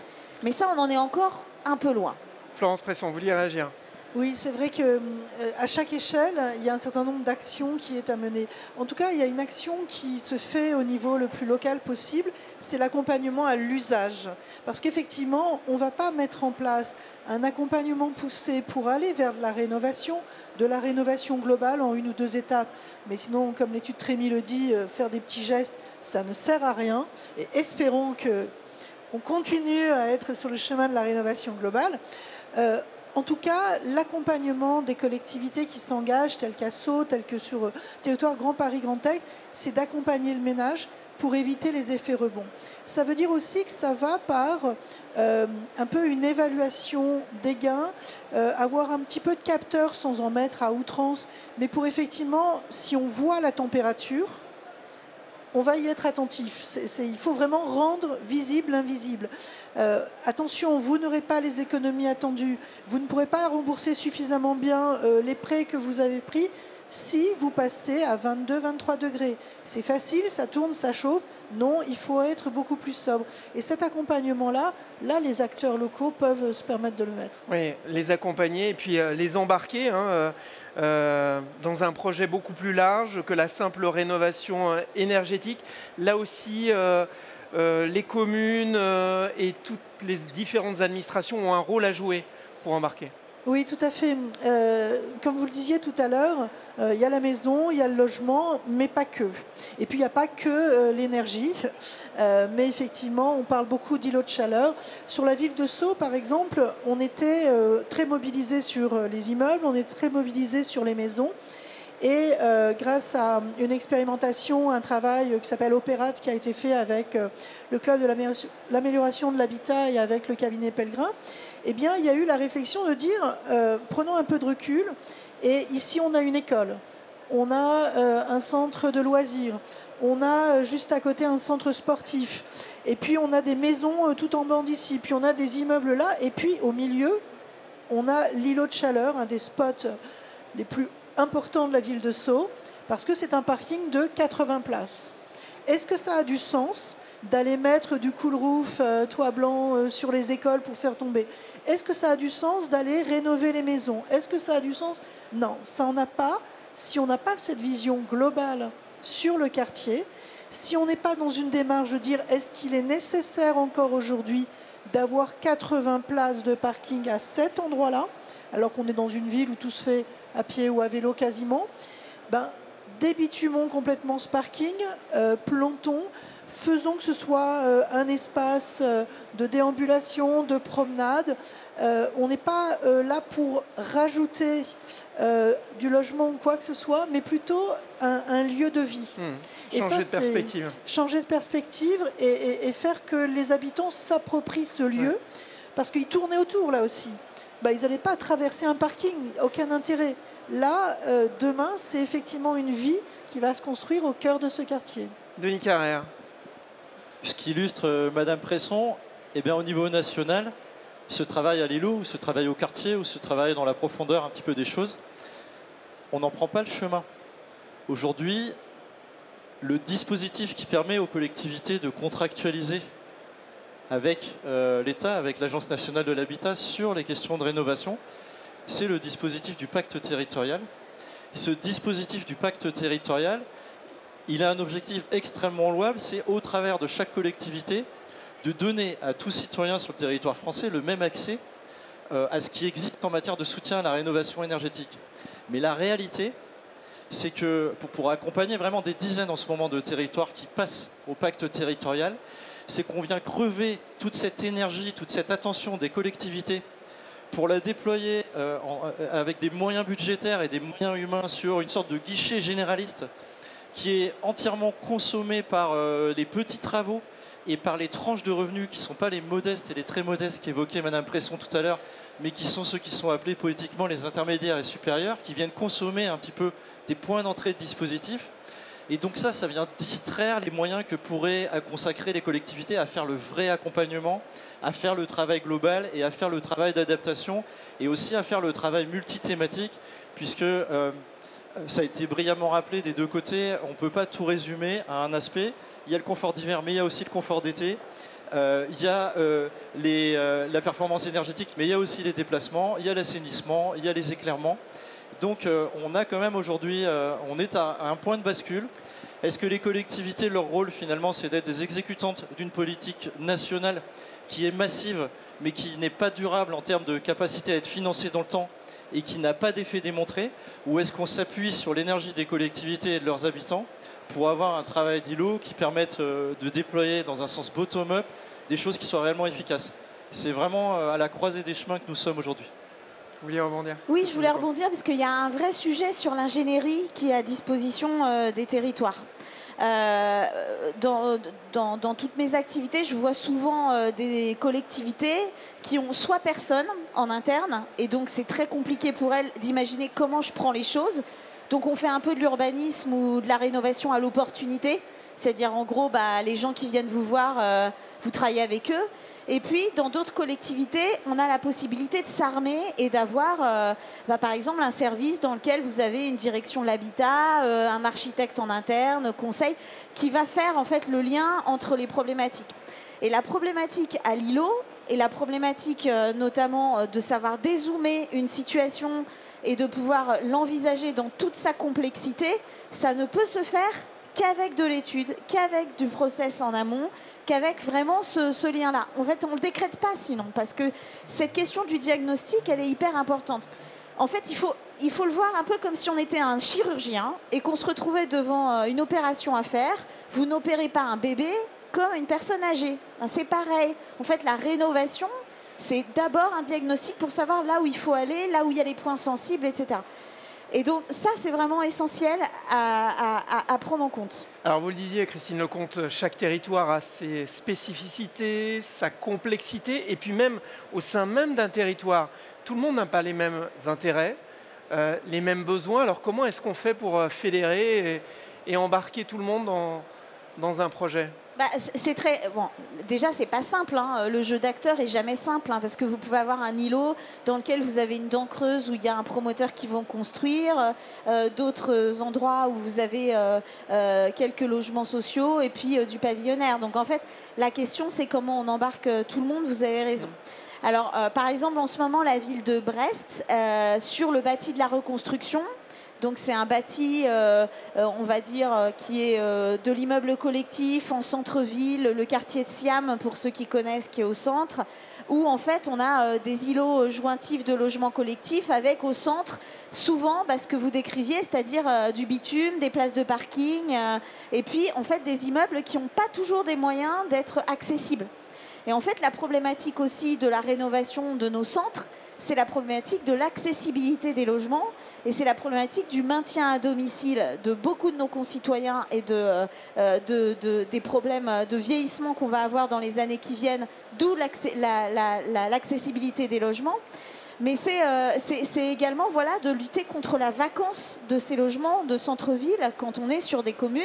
Mais ça, on en est encore un peu loin. Florence Presson, vous vouliez réagir ? Oui, c'est vrai qu'à chaque échelle, il y a un certain nombre d'actions qui est à mener. En tout cas, il y a une action qui se fait au niveau le plus local possible, c'est l'accompagnement à l'usage. Parce qu'effectivement, on ne va pas mettre en place un accompagnement poussé pour aller vers de la rénovation globale en 1 ou 2 étapes. Mais sinon, comme l'étude Trémy le dit, faire des petits gestes, ça ne sert à rien. Et espérons qu'on continue à être sur le chemin de la rénovation globale. En tout cas, l'accompagnement des collectivités qui s'engagent, telles qu'à Sceaux, telles que sur territoire Grand Paris Grand Est, c'est d'accompagner le ménage pour éviter les effets rebonds. Ça veut dire aussi que ça va par un peu une évaluation des gains, avoir un petit peu de capteurs sans en mettre à outrance, mais pour effectivement, si on voit la température, on va y être attentif. Il faut vraiment rendre visible l'invisible. Attention, vous n'aurez pas les économies attendues. Vous ne pourrez pas rembourser suffisamment bien les prêts que vous avez pris si vous passez à 22-23 degrés. C'est facile, ça tourne, ça chauffe. Non, il faut être beaucoup plus sobre. Et cet accompagnement-là, les acteurs locaux peuvent se permettre de le mettre. Oui, les accompagner et puis les embarquer dans un projet beaucoup plus large que la simple rénovation énergétique. Là aussi, les communes et toutes les différentes administrations ont un rôle à jouer pour embarquer. Oui, tout à fait. Comme vous le disiez tout à l'heure, il y a la maison, il y a le logement, mais pas que. Et puis, il n'y a pas que l'énergie. Mais effectivement, on parle beaucoup d'îlots de chaleur. Sur la ville de Sceaux, par exemple, on était très mobilisés sur les immeubles, on était très mobilisés sur les maisons. Et grâce à une expérimentation, un travail qui s'appelle Opérate, qui a été fait avec le Club de l'amélioration de l'habitat et avec le cabinet Pellegrin, eh bien, il y a eu la réflexion de dire, prenons un peu de recul, et ici on a une école, on a un centre de loisirs, on a juste à côté un centre sportif, et puis on a des maisons tout en bas d'ici, puis on a des immeubles là, et puis au milieu, on a l'îlot de Chaleur, un des spots les plus importants de la ville de Sceaux, parce que c'est un parking de 80 places. Est-ce que ça a du sens d'aller mettre du cool roof, toit blanc sur les écoles pour faire tomber? Est-ce que ça a du sens d'aller rénover les maisons? Est-ce que ça a du sens? Non, ça n'en a pas si on n'a pas cette vision globale sur le quartier, si on n'est pas dans une démarche de dire est-ce qu'il est nécessaire encore aujourd'hui d'avoir 80 places de parking à cet endroit-là, alors qu'on est dans une ville où tout se fait à pied ou à vélo quasiment, débitumons complètement ce parking, plantons, faisons que ce soit un espace de déambulation, de promenade. On n'est pas là pour rajouter du logement ou quoi que ce soit, mais plutôt un lieu de vie. Changer de perspective. Changer de perspective et faire que les habitants s'approprient ce lieu, parce qu'ils tournaient autour là aussi. Ils n'allaient pas traverser un parking, aucun intérêt. Là, demain, c'est effectivement une vie qui va se construire au cœur de ce quartier. Denis Carrère. Ce qui illustre Madame Presson, eh bien, au niveau national, ce travail à l'îlot, ou ce travail au quartier, ou ce travail dans la profondeur un petit peu des choses, on n'en prend pas le chemin. Aujourd'hui, le dispositif qui permet aux collectivités de contractualiser avec l'État, avec l'Agence nationale de l'habitat sur les questions de rénovation, c'est le dispositif du pacte territorial. Ce dispositif du pacte territorial, il a un objectif extrêmement louable, c'est au travers de chaque collectivité de donner à tout citoyen sur le territoire français le même accès à ce qui existe en matière de soutien à la rénovation énergétique. Mais la réalité, c'est que pour accompagner vraiment des dizaines en ce moment de territoires qui passent au pacte territorial, c'est qu'on vient crever toute cette énergie, toute cette attention des collectivités pour la déployer avec des moyens budgétaires et des moyens humains sur une sorte de guichet généraliste qui est entièrement consommé par les petits travaux et par les tranches de revenus qui ne sont pas les modestes et les très modestes qu'évoquait Madame Presson tout à l'heure, mais qui sont ceux qui sont appelés poétiquement les intermédiaires et supérieurs, qui viennent consommer un petit peu des points d'entrée de dispositifs. Et donc ça vient distraire les moyens que pourraient consacrer les collectivités à faire le vrai accompagnement, à faire le travail global et à faire le travail d'adaptation et aussi à faire le travail multithématique, puisque ça a été brillamment rappelé des deux côtés, on ne peut pas tout résumer à un aspect. Il y a le confort d'hiver, mais il y a aussi le confort d'été. Il y a la performance énergétique, mais il y a aussi les déplacements, il y a l'assainissement, il y a les éclairements. Donc on a quand même aujourd'hui, on est à un point de bascule. Est-ce que les collectivités, leur rôle finalement, c'est d'être des exécutantes d'une politique nationale qui est massive, mais qui n'est pas durable en termes de capacité à être financée dans le temps et qui n'a pas d'effet démontré? Ou est-ce qu'on s'appuie sur l'énergie des collectivités et de leurs habitants pour avoir un travail d'îlot qui permette de déployer dans un sens bottom-up des choses qui soient réellement efficaces? C'est vraiment à la croisée des chemins que nous sommes aujourd'hui. Vous vouliez rebondir? Oui, je voulais rebondir parce qu'il y a un vrai sujet sur l'ingénierie qui est à disposition des territoires. Dans toutes mes activités, je vois souvent des collectivités qui ont soit personne en interne, et donc c'est très compliqué pour elles d'imaginer comment je prends les choses. Donc on fait un peu de l'urbanisme ou de la rénovation à l'opportunité. C'est-à-dire, en gros, les gens qui viennent vous voir, vous travaillez avec eux. Et puis, dans d'autres collectivités, on a la possibilité de s'armer et d'avoir, par exemple, un service dans lequel vous avez une direction de l'habitat, un architecte en interne, conseil, qui va faire, en fait, le lien entre les problématiques. Et la problématique à l'îlot, et la problématique, notamment, de savoir dézoomer une situation et de pouvoir l'envisager dans toute sa complexité, ça ne peut se faire qu'avec de l'étude, qu'avec du process en amont, qu'avec vraiment ce lien-là. En fait, on ne le décrète pas sinon, parce que cette question du diagnostic, elle est hyper importante. En fait, il faut le voir un peu comme si on était un chirurgien et qu'on se retrouvait devant une opération à faire. Vous n'opérez pas un bébé comme une personne âgée. C'est pareil. En fait, la rénovation, c'est d'abord un diagnostic pour savoir là où il faut aller, là où il y a les points sensibles, etc. Et donc ça, c'est vraiment essentiel à prendre en compte. Alors vous le disiez, Christine Lecomte, chaque territoire a ses spécificités, sa complexité, et puis même au sein même d'un territoire, tout le monde n'a pas les mêmes intérêts, les mêmes besoins. Alors comment est-ce qu'on fait pour fédérer et embarquer tout le monde dans un projet ? C'est très bon. Déjà, c'est pas simple. Hein. Le jeu d'acteur est jamais simple parce que vous pouvez avoir un îlot dans lequel vous avez une dent creuse où il y a un promoteur qui va construire, d'autres endroits où vous avez quelques logements sociaux et puis du pavillonnaire. Donc en fait, la question c'est comment on embarque tout le monde. Vous avez raison. Alors, par exemple, en ce moment, la ville de Brest, sur le bâti de la reconstruction. Donc c'est un bâti, on va dire, qui est de l'immeuble collectif en centre-ville, le quartier de Siam, pour ceux qui connaissent, qui est au centre, où en fait on a des îlots jointifs de logements collectifs avec au centre, souvent, ce que vous décriviez, c'est-à-dire du bitume, des places de parking, et puis en fait des immeubles qui n'ont pas toujours des moyens d'être accessibles. Et en fait la problématique aussi de la rénovation de nos centres, c'est la problématique de l'accessibilité des logements et c'est la problématique du maintien à domicile de beaucoup de nos concitoyens et des problèmes de vieillissement qu'on va avoir dans les années qui viennent, d'où l'accessibilité des logements. Mais c'est également de lutter contre la vacance de ces logements de centre-ville quand on est sur des communes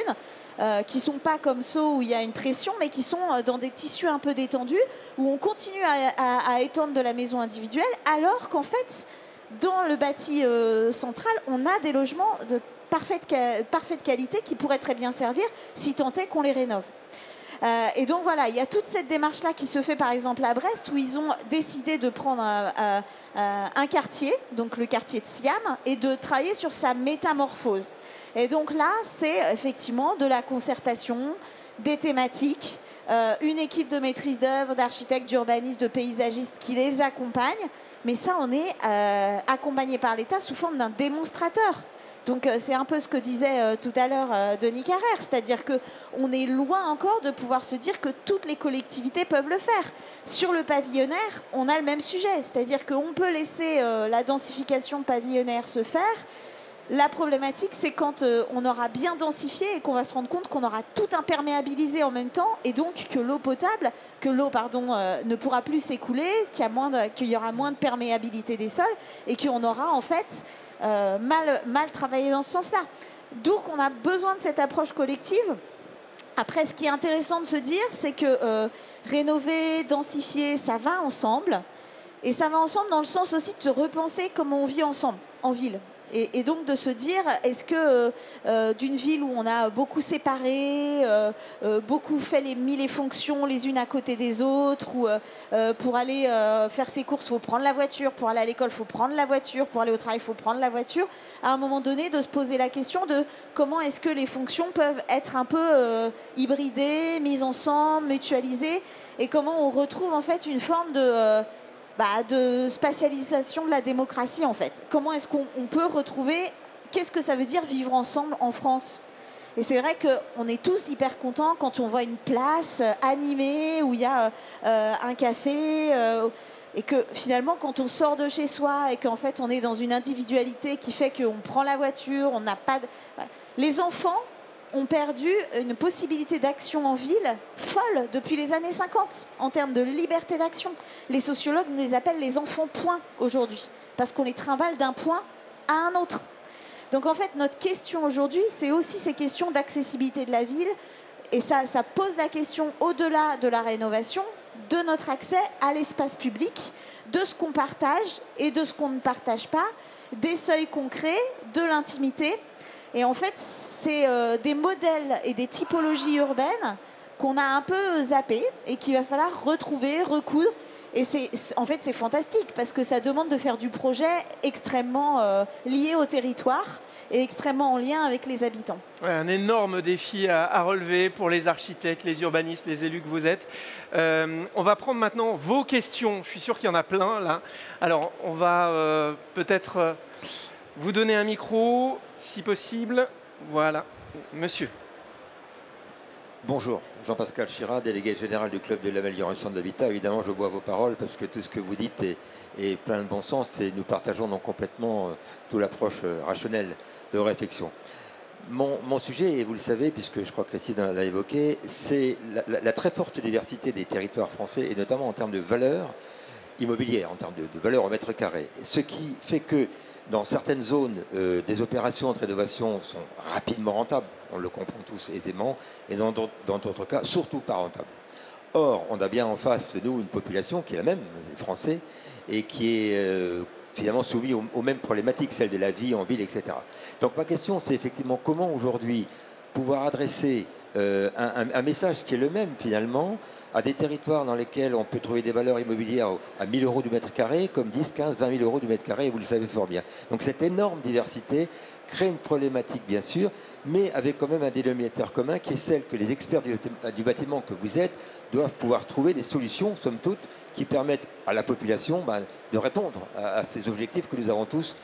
qui ne sont pas comme Sceaux où il y a une pression, mais qui sont dans des tissus un peu détendus, où on continue à étendre de la maison individuelle, alors qu'en fait, dans le bâti central, on a des logements de parfaite qualité qui pourraient très bien servir si tant est qu'on les rénove. Et donc voilà, il y a toute cette démarche-là qui se fait par exemple à Brest où ils ont décidé de prendre un quartier, donc le quartier de Siam, et de travailler sur sa métamorphose. Et donc là, c'est effectivement de la concertation, des thématiques, une équipe de maîtrise d'œuvre, d'architectes, d'urbanistes, de paysagistes qui les accompagnent. Mais ça, on est accompagné par l'État sous forme d'un démonstrateur. Donc c'est un peu ce que disait tout à l'heure Denis Carrère, c'est-à-dire qu'on est loin encore de pouvoir se dire que toutes les collectivités peuvent le faire. Sur le pavillonnaire, on a le même sujet, c'est-à-dire qu'on peut laisser la densification pavillonnaire se faire. La problématique, c'est quand on aura bien densifié et qu'on va se rendre compte qu'on aura tout imperméabilisé en même temps et donc que l'eau ne pourra plus s'écouler, qu'il y aura moins de perméabilité des sols et qu'on aura en fait mal travaillé dans ce sens-là. D'où qu'on a besoin de cette approche collective. Après, ce qui est intéressant de se dire, c'est que rénover, densifier, ça va ensemble. Et ça va ensemble dans le sens aussi de se repenser comment on vit ensemble, en ville. Et donc de se dire, est-ce que d'une ville où on a beaucoup séparé, beaucoup fait mis les fonctions les unes à côté des autres, ou pour aller faire ses courses, il faut prendre la voiture, pour aller à l'école, il faut prendre la voiture, pour aller au travail, il faut prendre la voiture, à un moment donné, de se poser la question de comment est-ce que les fonctions peuvent être un peu hybridées, mises ensemble, mutualisées, et comment on retrouve en fait une forme de spatialisation de la démocratie en fait. Comment est-ce qu'on peut retrouver, qu'est-ce que ça veut dire vivre ensemble en France ? Et c'est vrai qu'on est tous hyper contents quand on voit une place animée où il y a un café et que finalement quand on sort de chez soi et qu'en fait on est dans une individualité qui fait qu'on prend la voiture, on n'a pas de... Voilà. Les enfants ont perdu une possibilité d'action en ville folle depuis les années 50 en termes de liberté d'action. Les sociologues nous les appellent les enfants points aujourd'hui parce qu'on les trimballe d'un point à un autre. Donc en fait, notre question aujourd'hui, c'est aussi ces questions d'accessibilité de la ville et ça pose la question au-delà de la rénovation, de notre accès à l'espace public, de ce qu'on partage et de ce qu'on ne partage pas, des seuils concrets, de l'intimité. Et en fait, c'est des modèles et des typologies urbaines qu'on a un peu zappées et qu'il va falloir retrouver, recoudre. Et en fait, c'est fantastique parce que ça demande de faire du projet extrêmement lié au territoire et extrêmement en lien avec les habitants. Ouais, un énorme défi à relever pour les architectes, les urbanistes, les élus que vous êtes. On va prendre maintenant vos questions. Je suis sûr qu'il y en a plein là. Alors, on va peut-être... vous donner un micro, si possible. Voilà, monsieur. Bonjour, Jean-Pascal Chira, délégué général du Club de l'amélioration de l'habitat. Évidemment, je bois vos paroles parce que tout ce que vous dites est plein de bon sens et nous partageons donc complètement toute l'approche rationnelle de réflexion. Mon sujet, et vous le savez, puisque je crois que Christine l'a évoqué, c'est la très forte diversité des territoires français, et notamment en termes de valeur immobilière, en termes de valeur au mètre carré. Ce qui fait que dans certaines zones, des opérations de rénovation sont rapidement rentables, on le comprend tous aisément, et dans d'autres cas, surtout pas rentables. Or, on a bien en face de nous une population qui est la même, les Français, et qui est finalement soumis aux mêmes problématiques, celles de la vie en ville, etc. Donc ma question, c'est effectivement comment aujourd'hui pouvoir adresser un message qui est le même finalement à des territoires dans lesquels on peut trouver des valeurs immobilières à 1 000 € du mètre carré, comme 10, 15, 20 000 € du mètre carré, et vous le savez fort bien. Donc cette énorme diversité crée une problématique, bien sûr, mais avec quand même un dénominateur commun qui est celle que les experts du bâtiment que vous êtes doivent pouvoir trouver des solutions, somme toute, qui permettent à la population de répondre à ces objectifs que nous avons tous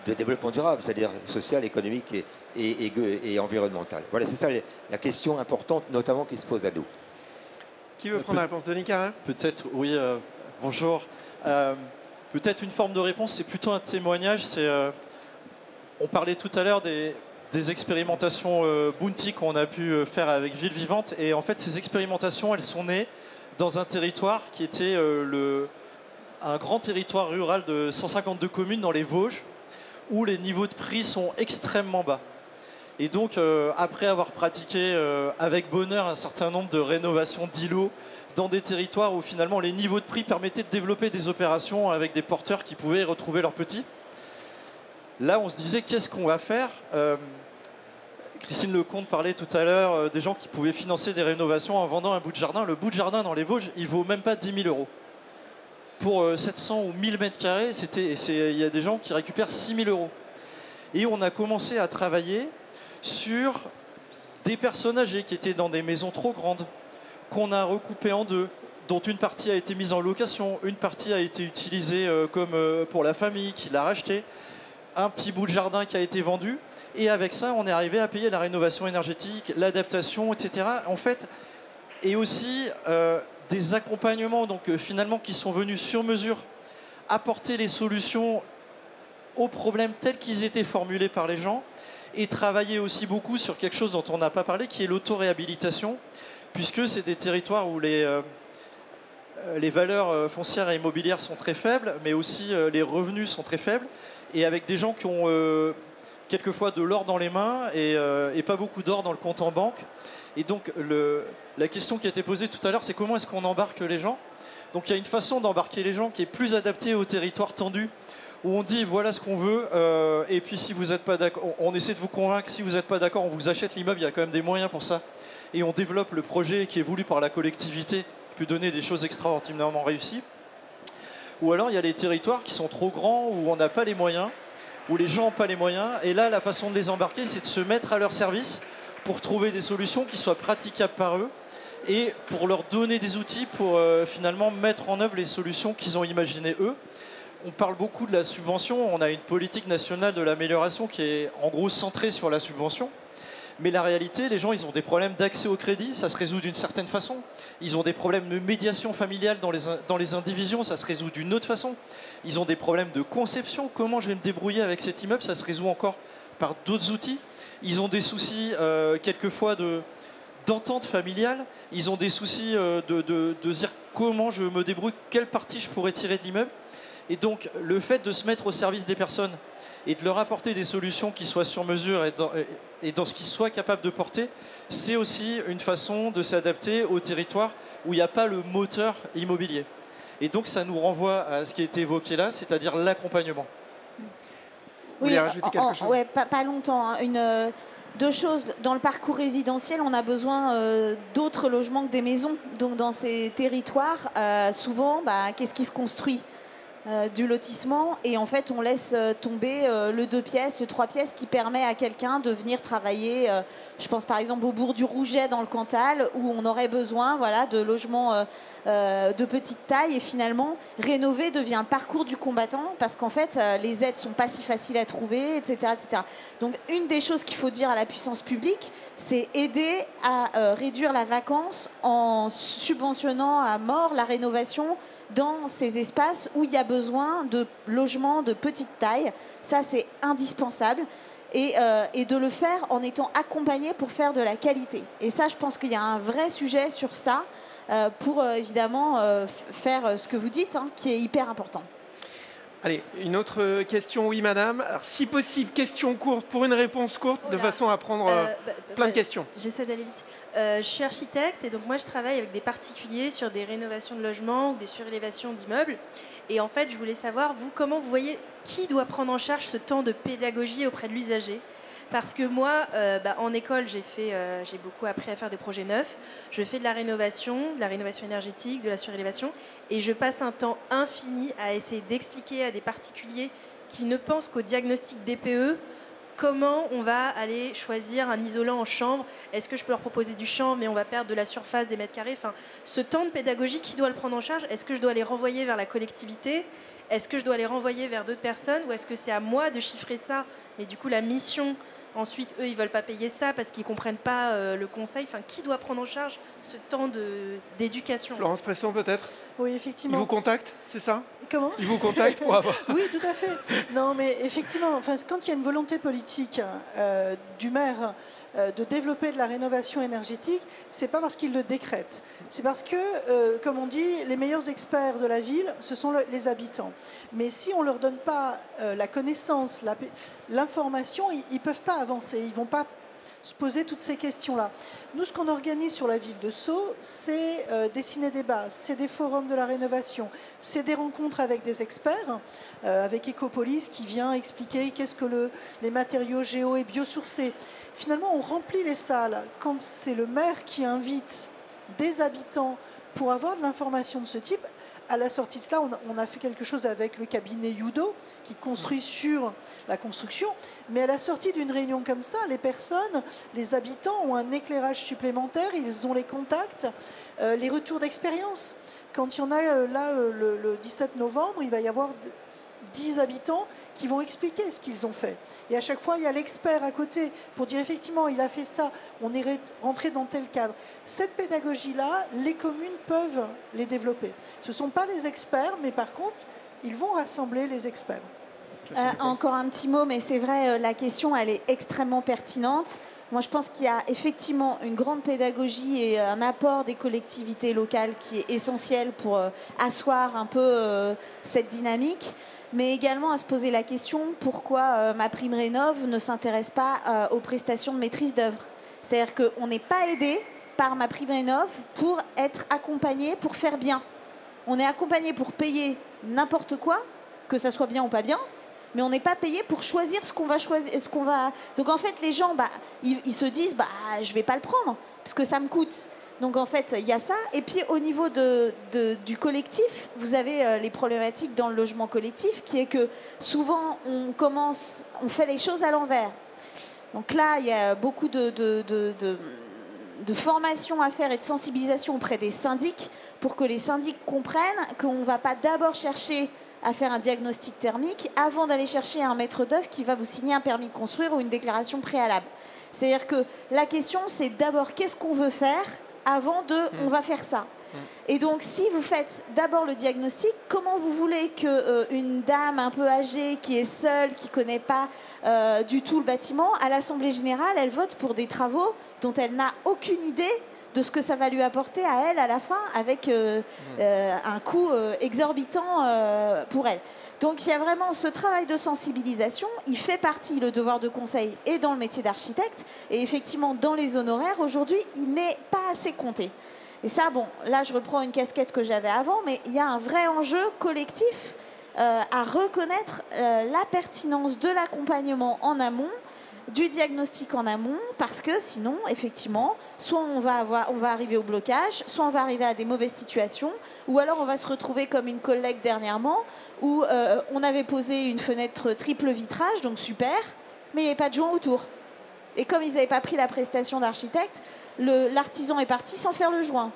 de développement durable, c'est-à-dire social, économique et environnemental. Voilà, c'est ça la question importante, notamment qui se pose à nous. Qui veut prendre la réponse? Denis Carrère? Peut-être, oui, bonjour. Peut-être une forme de réponse, c'est plutôt un témoignage. On parlait tout à l'heure des expérimentations Bounty qu'on a pu faire avec Ville Vivante. Et en fait, ces expérimentations, elles sont nées dans un territoire qui était un grand territoire rural de 152 communes dans les Vosges, où les niveaux de prix sont extrêmement bas. Et donc, après avoir pratiqué avec bonheur un certain nombre de rénovations d'îlots dans des territoires où finalement les niveaux de prix permettaient de développer des opérations avec des porteurs qui pouvaient retrouver leurs petits, là on se disait qu'est-ce qu'on va faire. Christine Lecomte parlait tout à l'heure des gens qui pouvaient financer des rénovations en vendant un bout de jardin. Le bout de jardin dans les Vosges, il vaut même pas 10 000 €. Pour 700 ou 1000 mètres carrés, il y a des gens qui récupèrent 6 000 €. Et on a commencé à travailler sur des personnes âgées qui étaient dans des maisons trop grandes, qu'on a recoupées en deux, dont une partie a été mise en location, une partie a été utilisée comme pour la famille qui l'a racheté, un petit bout de jardin qui a été vendu, et avec ça, on est arrivé à payer la rénovation énergétique, l'adaptation, etc. En fait, et aussi des accompagnements donc, finalement qui sont venus sur mesure apporter les solutions aux problèmes tels qu'ils étaient formulés par les gens, et travailler aussi beaucoup sur quelque chose dont on n'a pas parlé, qui est l'autoréhabilitation, puisque c'est des territoires où les valeurs foncières et immobilières sont très faibles, mais aussi les revenus sont très faibles, et avec des gens qui ont quelquefois de l'or dans les mains et pas beaucoup d'or dans le compte en banque. Et donc la question qui a été posée tout à l'heure, c'est comment est-ce qu'on embarque les gens. Donc il y a une façon d'embarquer les gens qui est plus adaptée aux territoires tendus, où on dit voilà ce qu'on veut, et puis si vous n'êtes pas d'accord, on essaie de vous convaincre, si vous n'êtes pas d'accord, on vous achète l'immeuble, il y a quand même des moyens pour ça. Et on développe le projet qui est voulu par la collectivité, qui peut donner des choses extraordinairement réussies. Ou alors il y a les territoires qui sont trop grands, où on n'a pas les moyens, où les gens n'ont pas les moyens, et là la façon de les embarquer, c'est de se mettre à leur service pour trouver des solutions qui soient praticables par eux, et pour leur donner des outils pour finalement mettre en œuvre les solutions qu'ils ont imaginées eux. On parle beaucoup de la subvention, on a une politique nationale de l'amélioration qui est en gros centrée sur la subvention. Mais la réalité, les gens, ils ont des problèmes d'accès au crédit, ça se résout d'une certaine façon. Ils ont des problèmes de médiation familiale dans les indivisions, ça se résout d'une autre façon. Ils ont des problèmes de conception, comment je vais me débrouiller avec cet immeuble, ça se résout encore par d'autres outils. Ils ont des soucis quelquefois d'entente familiale, ils ont des soucis de dire comment je me débrouille, quelle partie je pourrais tirer de l'immeuble. Et donc le fait de se mettre au service des personnes et de leur apporter des solutions qui soient sur mesure et dans ce qu'ils soient capables de porter, c'est aussi une façon de s'adapter au territoire où il n'y a pas le moteur immobilier. Et donc ça nous renvoie à ce qui a été évoqué là, c'est-à-dire l'accompagnement. Vous voulez rajouter quelque chose? Ouais, pas longtemps. Hein. Deux choses. Dans le parcours résidentiel, on a besoin d'autres logements que des maisons. Donc dans ces territoires, souvent, qu'est-ce qui se construit? du lotissement et en fait on laisse tomber le 2 pièces, le 3 pièces qui permet à quelqu'un de venir travailler, je pense par exemple au bourg du Rouget dans le Cantal où on aurait besoin de logements de petite taille et finalement rénover devient le parcours du combattant parce qu'en fait les aides sont pas si faciles à trouver, etc., etc. Donc une des choses qu'il faut dire à la puissance publique, c'est aider à réduire la vacance en subventionnant à mort la rénovation dans ces espaces où il y a besoin de logements de petite taille. Ça, c'est indispensable. Et de le faire en étant accompagné pour faire de la qualité. Et ça, je pense qu'il y a un vrai sujet sur ça pour évidemment faire ce que vous dites, qui est hyper important. Allez, une autre question, oui madame. Alors, si possible, question courte pour une réponse courte, de façon à prendre plein de questions. J'essaie d'aller vite. Je suis architecte et donc moi je travaille avec des particuliers sur des rénovations de logements ou des surélévations d'immeubles. Et en fait, je voulais savoir, vous, comment vous voyez qui doit prendre en charge ce temps de pédagogie auprès de l'usager ? Parce que moi, en école, j'ai beaucoup appris à faire des projets neufs. Je fais de la rénovation énergétique, de la surélévation. Et je passe un temps infini à essayer d'expliquer à des particuliers qui ne pensent qu'au diagnostic DPE comment on va aller choisir un isolant en chambre. Est-ce que je peux leur proposer du champ, mais on va perdre de la surface, des mètres carrés. Enfin, ce temps de pédagogie, qui doit le prendre en charge ? Est-ce que je dois les renvoyer vers la collectivité ? Est-ce que je dois les renvoyer vers d'autres personnes ? Ou est-ce que c'est à moi de chiffrer ça ? Mais du coup, la mission... Ensuite, eux, ils ne veulent pas payer ça parce qu'ils ne comprennent pas le conseil. Enfin, qui doit prendre en charge ce temps d'éducation ? Florence Presson, peut-être ? Oui, effectivement. Ils vous contactent, c'est ça ? Comment ? Ils vous contactent pour avoir... Oui, tout à fait. Non, mais effectivement, quand il y a une volonté politique du maire de développer de la rénovation énergétique, c'est pas parce qu'il le décrète. C'est parce que, comme on dit, les meilleurs experts de la ville, ce sont les habitants. Mais si on ne leur donne pas la connaissance, l'information, ils ne peuvent pas avancer. Ils ne vont pas se poser toutes ces questions-là. Nous, ce qu'on organise sur la ville de Sceaux, c'est des ciné-débats, c'est des forums de la rénovation, c'est des rencontres avec des experts, avec Ecopolis qui vient expliquer qu'est-ce que les matériaux géo et biosourcés. Finalement, on remplit les salles quand c'est le maire qui invite des habitants pour avoir de l'information de ce type. À la sortie de cela, on a fait quelque chose avec le cabinet Yudo, qui construit sur la construction. Mais à la sortie d'une réunion comme ça, les personnes, les habitants ont un éclairage supplémentaire, ils ont les contacts, les retours d'expérience. Quand il y en a le 17 novembre, il va y avoir 10 habitants qui vont expliquer ce qu'ils ont fait. Et à chaque fois, il y a l'expert à côté pour dire effectivement, il a fait ça, on est rentré dans tel cadre. Cette pédagogie-là, les communes peuvent les développer. Ce ne sont pas les experts, mais par contre, ils vont rassembler les experts. Encore un petit mot, mais c'est vrai, la question, elle est extrêmement pertinente. Moi, je pense qu'il y a effectivement une grande pédagogie et un apport des collectivités locales qui est essentiel pour asseoir un peu cette dynamique, mais également à se poser la question pourquoi MaPrimeRénov' ne s'intéresse pas aux prestations de maîtrise d'œuvre. C'est-à-dire qu'on n'est pas aidé par MaPrimeRénov' pour être accompagné pour faire bien. On est accompagné pour payer n'importe quoi, que ça soit bien ou pas bien, mais on n'est pas payé pour choisir ce qu'on va choisir. Donc en fait, les gens, ils se disent, je ne vais pas le prendre, parce que ça me coûte. Donc en fait, il y a ça. Et puis au niveau du collectif, vous avez les problématiques dans le logement collectif, qui est que souvent, on fait les choses à l'envers. Donc là, il y a beaucoup de formation à faire et de sensibilisation auprès des syndics pour que les syndics comprennent qu'on ne va pas d'abord chercher à faire un diagnostic thermique avant d'aller chercher un maître d'œuvre qui va vous signer un permis de construire ou une déclaration préalable. C'est-à-dire que la question, c'est d'abord qu'est-ce qu'on veut faire avant on va faire ça. Et donc, si vous faites d'abord le diagnostic, comment vous voulez qu'une dame un peu âgée, qui est seule, qui ne connaît pas du tout le bâtiment, à l'Assemblée générale, elle vote pour des travaux dont elle n'a aucune idée de ce que ça va lui apporter à elle à la fin, avec un coût exorbitant pour elle. Donc il y a vraiment ce travail de sensibilisation, il fait partie, le devoir de conseil, et dans le métier d'architecte, et effectivement dans les honoraires, aujourd'hui, il n'est pas assez compté. Et ça, bon, là je reprends une casquette que j'avais avant, mais il y a un vrai enjeu collectif à reconnaître la pertinence de l'accompagnement en amont, du diagnostic en amont, parce que sinon, effectivement, soit on va arriver au blocage, soit on va arriver à des mauvaises situations, ou alors on va se retrouver comme une collègue dernièrement, où on avait posé une fenêtre triple vitrage, donc super, mais il n'y avait pas de joint autour. Et comme ils n'avaient pas pris la prestation d'architecte, l'artisan est parti sans faire le joint.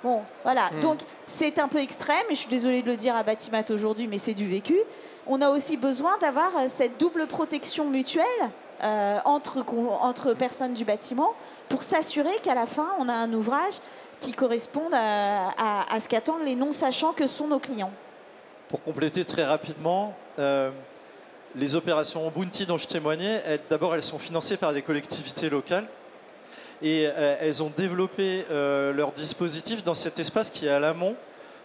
Bon, voilà. Donc, c'est un peu extrême, et je suis désolée de le dire à Batimat aujourd'hui, mais c'est du vécu. On a aussi besoin d'avoir cette double protection mutuelle entre personnes du bâtiment pour s'assurer qu'à la fin, on a un ouvrage qui corresponde à ce qu'attendent les non-sachants que sont nos clients. Pour compléter très rapidement, les opérations Bounty dont je témoignais, d'abord, elles sont financées par des collectivités locales. Et elles ont développé leur dispositif dans cet espace qui est à l'amont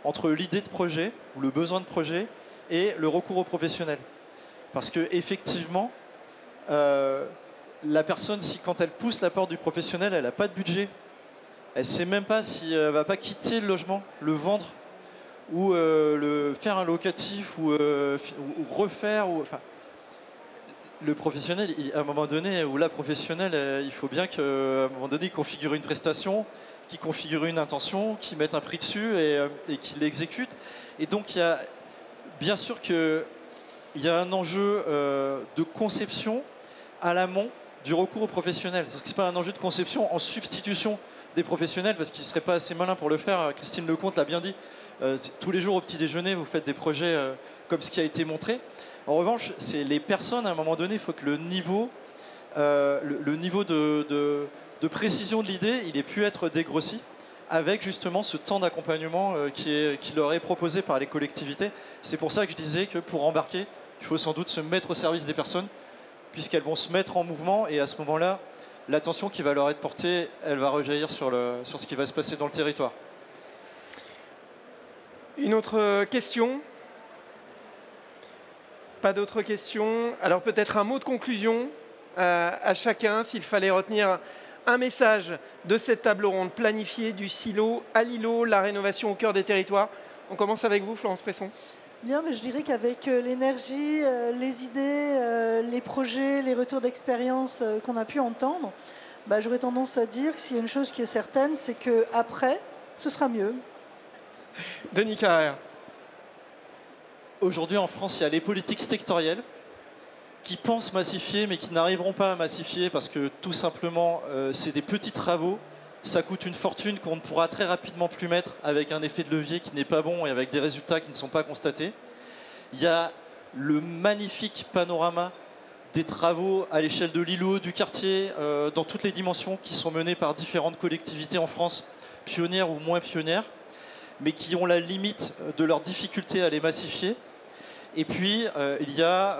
entre l'idée de projet ou le besoin de projet et le recours aux professionnels. Parce qu'effectivement, la personne, quand elle pousse la porte du professionnel, elle n'a pas de budget. Elle ne sait même pas si elle ne va pas quitter le logement, le vendre, ou faire un locatif, ou refaire. Enfin, le professionnel, à un moment donné, ou la professionnelle, il faut bien qu'à un moment donné, il configure une prestation, qu'il configure une intention, qu'il mette un prix dessus et qu'il l'exécute. Et donc, il y a bien sûr qu'il y a un enjeu de conception à l'amont du recours aux professionnels. Ce n'est pas un enjeu de conception en substitution des professionnels, parce qu'il ne serait pas assez malin pour le faire. Christine Lecomte l'a bien dit. Tous les jours au petit déjeuner, vous faites des projets comme ce qui a été montré. En revanche, c'est les personnes, à un moment donné, il faut que le niveau de précision de l'idée, il ait pu être dégrossi avec justement ce temps d'accompagnement qui leur est proposé par les collectivités. C'est pour ça que je disais que pour embarquer, il faut sans doute se mettre au service des personnes, puisqu'elles vont se mettre en mouvement, et à ce moment-là, l'attention qui va leur être portée, elle va rejaillir sur ce qui va se passer dans le territoire. Une autre question ? Pas d'autres questions? Alors peut-être un mot de conclusion à chacun, s'il fallait retenir un message de cette table ronde planifiée du silo à l'îlot, la rénovation au cœur des territoires. On commence avec vous, Florence Presson. Bien, mais je dirais qu'avec l'énergie, les idées, les projets, les retours d'expérience qu'on a pu entendre, j'aurais tendance à dire que s'il y a une chose qui est certaine, c'est qu'après, ce sera mieux. Denis Carrère. Aujourd'hui, en France, il y a les politiques sectorielles qui pensent massifier, mais qui n'arriveront pas à massifier parce que tout simplement, c'est des petits travaux. Ça coûte une fortune qu'on ne pourra très rapidement plus mettre, avec un effet de levier qui n'est pas bon et avec des résultats qui ne sont pas constatés. Il y a le magnifique panorama des travaux à l'échelle de l'îlot, du quartier, dans toutes les dimensions qui sont menés par différentes collectivités en France, pionnières ou moins pionnières, mais qui ont la limite de leur difficulté à les massifier. Et puis, il y a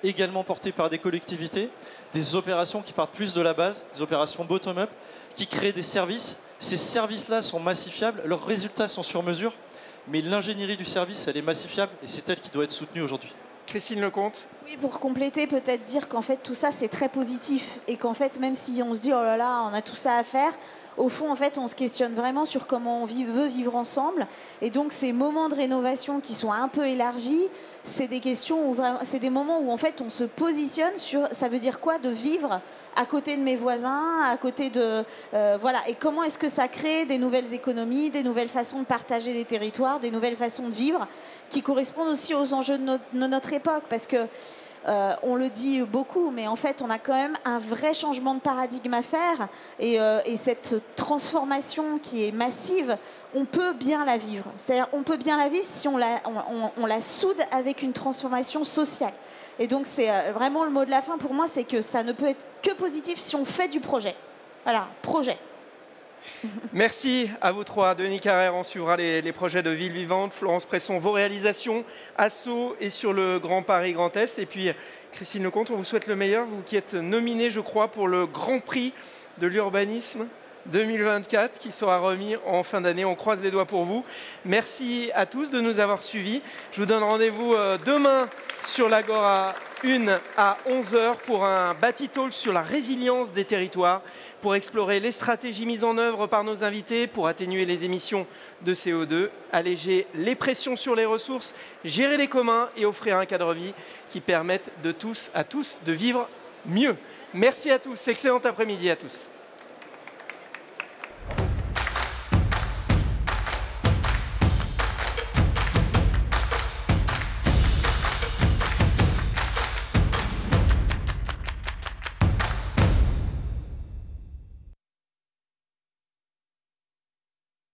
également porté par des collectivités, des opérations qui partent plus de la base, des opérations bottom-up, qui créent des services. Ces services-là sont massifiables, leurs résultats sont sur mesure, mais l'ingénierie du service, elle est massifiable et c'est elle qui doit être soutenue aujourd'hui. Christine Lecomte. Oui, pour compléter, peut-être dire qu'en fait, tout ça, c'est très positif et qu'en fait, même si on se dit, oh là là, on a tout ça à faire, au fond, en fait, on se questionne vraiment sur comment on veut vivre ensemble. Et donc, ces moments de rénovation qui sont un peu élargis, c'est des questions où c'est des moments où en fait, on se positionne sur, ça veut dire quoi de vivre à côté de mes voisins, à côté de voilà. Et comment est-ce que ça crée des nouvelles économies, des nouvelles façons de partager les territoires, des nouvelles façons de vivre, qui correspondent aussi aux enjeux de notre époque, parce que on le dit beaucoup, mais en fait, on a quand même un vrai changement de paradigme à faire. Et cette transformation qui est massive, on peut bien la vivre. C'est-à-dire, on peut bien la vivre si on la soude avec une transformation sociale. Et donc, c'est vraiment le mot de la fin pour moi, c'est que ça ne peut être que positif si on fait du projet. Voilà, projet. Merci à vous trois. Denis Carrère, on suivra les projets de Ville Vivante. Florence Presson, vos réalisations à Sceaux et sur le Grand Paris Grand Est. Et puis Christine Lecomte, on vous souhaite le meilleur. Vous qui êtes nominée, je crois, pour le Grand Prix de l'urbanisme 2024 qui sera remis en fin d'année. On croise les doigts pour vous. Merci à tous de nous avoir suivis. Je vous donne rendez-vous demain sur l'Agora 1 à 11h pour un Bati Talk sur la résilience des territoires, pour explorer les stratégies mises en œuvre par nos invités pour atténuer les émissions de CO2, alléger les pressions sur les ressources, gérer les communs et offrir un cadre de vie qui permette à tous de vivre mieux. Merci à tous. Excellent après-midi à tous.